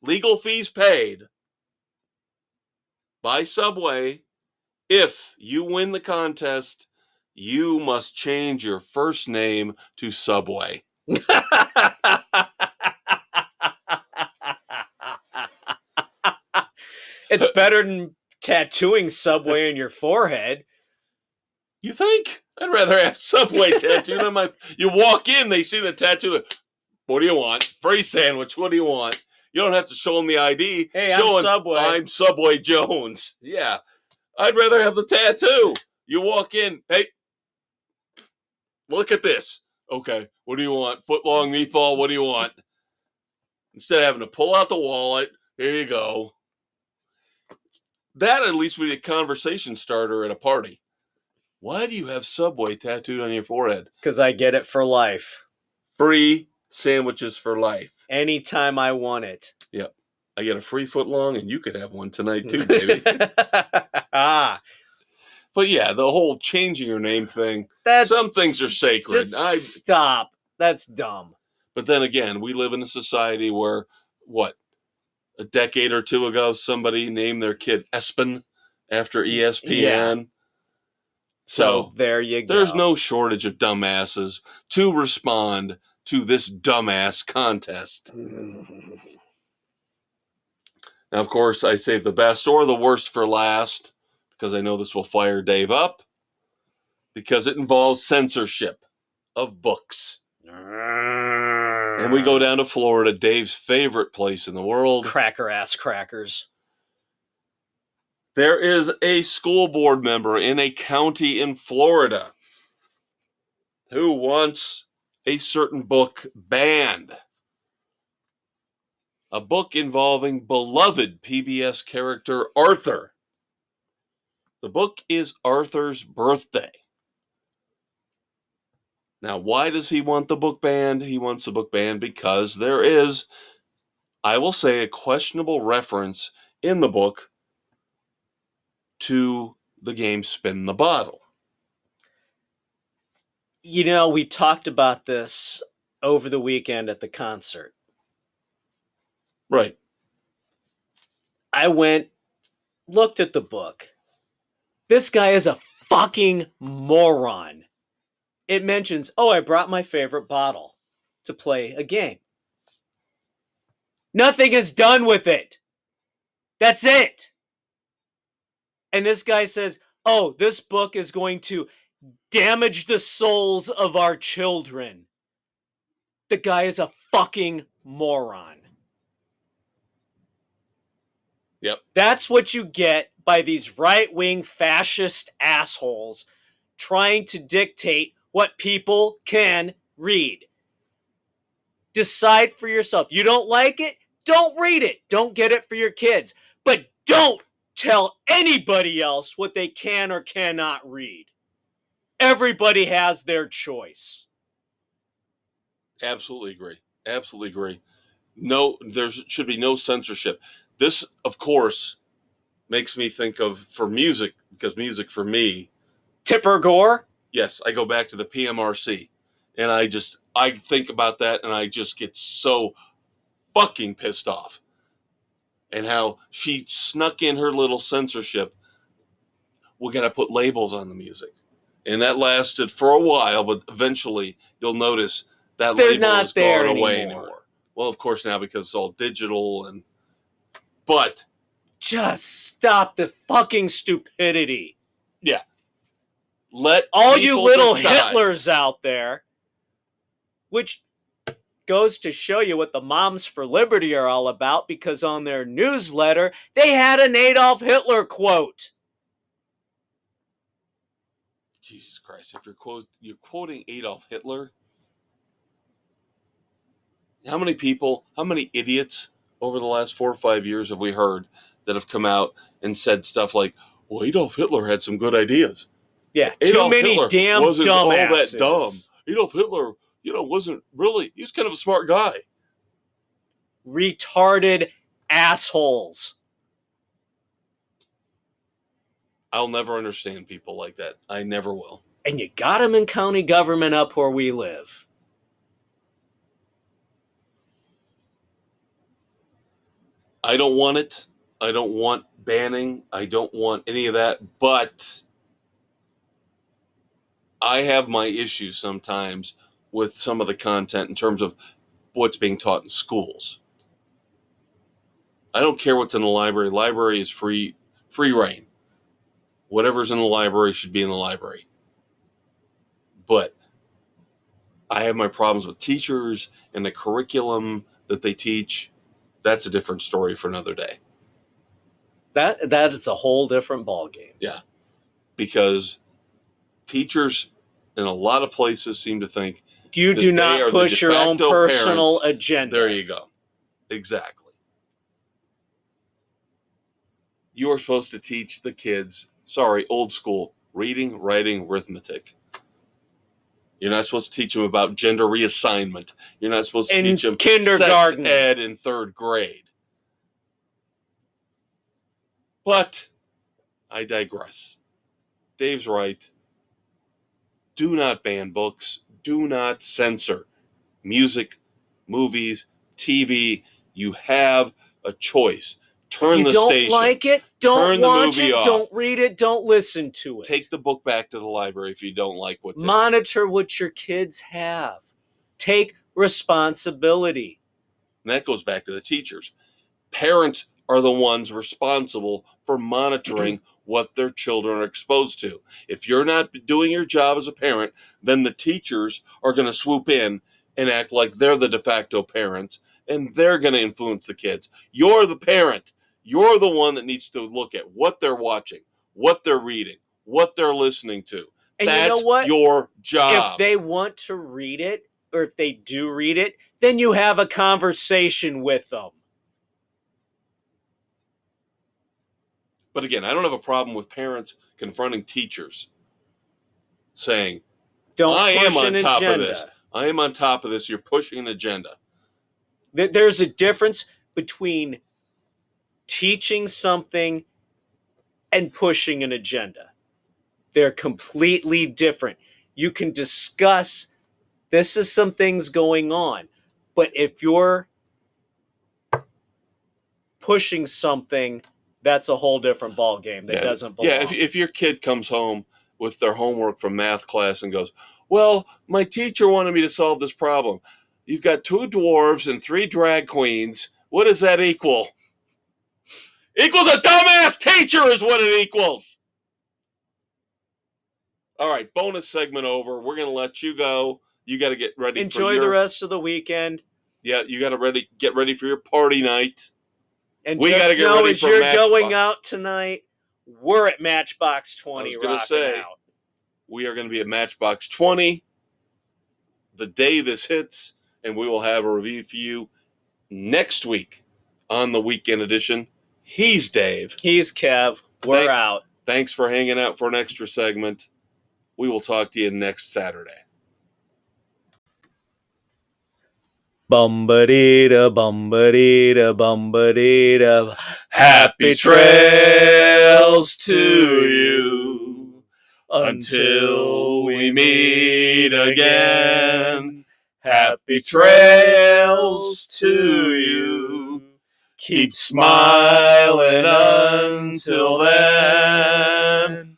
Legal fees paid by Subway. If you win the contest, you must change your first name to Subway. It's better than tattooing Subway on your forehead. You think? I'd rather have Subway tattooed on my... You walk in, they see the tattoo. What do you want? Free sandwich. What do you want? You don't have to show them the ID. Hey, I'm Subway. I'm Subway Jones. Yeah. I'd rather have the tattoo. You walk in. Hey, look at this. Okay. What do you want? Foot-long meatball. What do you want? Instead of having to pull out the wallet, here you go. That at least would be a conversation starter at a party. Why do you have Subway tattooed on your forehead? Because I get it for life. Free sandwiches for life. Anytime I want it. Yep. I get a free foot long, and you could have one tonight too, baby. Ah. But yeah, the whole changing your name thing, some things are sacred. Stop. That's dumb. But then again, we live in a society where, a decade or two ago, somebody named their kid Espen after ESPN. Yeah. So there you go. There's no shortage of dumbasses to respond to this dumbass contest. Now, of course, I save the best or the worst for last because I know this will fire Dave up because it involves censorship of books. And we go down to Florida, Dave's favorite place in the world. Cracker-ass crackers. There is a school board member in a county in Florida who wants a certain book banned. A book involving beloved PBS character Arthur. The book is Arthur's Birthday. Now, why does he want the book banned? He wants the book banned because there is, I will say, a questionable reference in the book to the game Spin the Bottle. You know, we talked about this over the weekend at the concert. Right. I went, looked at the book. This guy is a fucking moron. It mentions, I brought my favorite bottle to play a game. Nothing is done with it. That's it. And this guy says, oh, this book is going to damage the souls of our children. The guy is a fucking moron. Yep. That's what you get by these right-wing fascist assholes trying to dictate what people can read. Decide for yourself. You don't like it? Don't read it. Don't get it for your kids. But don't tell anybody else what they can or cannot read. Everybody has their choice. Absolutely agree. Absolutely agree. No, there should be no censorship. This, of course, makes me think of, for music, because music for me, Tipper Gore? yes, I go back to the PMRC, and I think about that, and I just get so fucking pissed off. And how she snuck in her little censorship. We're going to put labels on the music. And that lasted for a while, but eventually you'll notice that They're label not has there gone away anymore. anymore. Well, of course, now because it's all digital, but Just stop the fucking stupidity. yeah. Let all you people little decide. Hitlers out there, which goes to show you what the Moms for Liberty are all about, because on their newsletter, they had an Adolf Hitler quote. Jesus Christ, if you're quoting Adolf Hitler, how many idiots over the last 4 or 5 years have we heard that have come out and said stuff like, well, Adolf Hitler had some good ideas. Yeah, Adolf too many Hitler damn wasn't all that dumbasses. dumb. Adolf Hitler, wasn't really, he was kind of a smart guy. Retarded assholes. I'll never understand people like that. I never will. And you got them in county government up where we live. I don't want it. I don't want banning. I don't want any of that. But I have my issues sometimes with some of the content in terms of what's being taught in schools. I don't care what's in the library. Library is free reign. Whatever's in the library should be in the library. But I have my problems with teachers and the curriculum that they teach. That's a different story for another day. That is a whole different ballgame. Yeah. Because teachers in a lot of places seem to think you do not push your own personal agenda. There you go. Exactly. You are supposed to teach the kids, old school, reading, writing, arithmetic. You're not supposed to teach them about gender reassignment. You're not supposed to teach them kindergarten sex ed in 3rd grade. But I digress. Dave's right. Do not ban books. Do not censor music, movies, TV. You have a choice. Turn the station. You don't like it, don't watch it, off. don't read it, don't listen to it. Take the book back to the library if you don't like what's in it. Monitor what your kids have. Take responsibility. And that goes back to the teachers. Parents are the ones responsible for monitoring what their children are exposed to. If you're not doing your job as a parent, then the teachers are going to swoop in and act like they're the de facto parents, and they're going to influence the kids. You're the parent. You're the one that needs to look at what they're watching, what they're reading, what they're listening to. And that's you know what? Your job. If they want to read it, or if they do read it, then you have a conversation with them. But again, I don't have a problem with parents confronting teachers saying, I am on top of this. I am on top of this. You're pushing an agenda. There's a difference between teaching something and pushing an agenda. They're completely different. You can discuss, this is some things going on. But if you're pushing something, that's a whole different ballgame that doesn't belong. Yeah, if your kid comes home with their homework from math class and goes, well, my teacher wanted me to solve this problem. You've got 2 dwarves and 3 drag queens. What does that equal? Equals a dumbass teacher is what it equals. All right, bonus segment over. We're going to let you go. You got to get ready. Enjoy the rest of the weekend. Yeah, you got to get ready for your party night. And we got to get ready as for you're Matchbox. going out tonight, we're at Matchbox 20. I was going to say, out. We are going to be at Matchbox 20 the day this hits, and we will have a review for you next week on the weekend edition. He's Dave. He's Kev. We're out. Thanks for hanging out for an extra segment. We will talk to you next Saturday. Bum-ba-dee-da, bum-ba-dee-da, bum-ba-dee-da. Happy trails to you until we meet again. Happy trails to you. Keep smiling until then.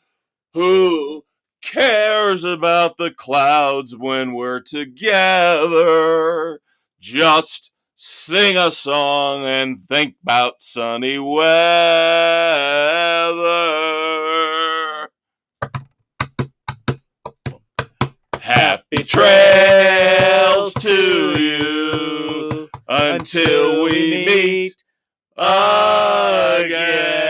Who cares about the clouds when we're together? Just sing a song and think about sunny weather. Happy trails to you until we meet again.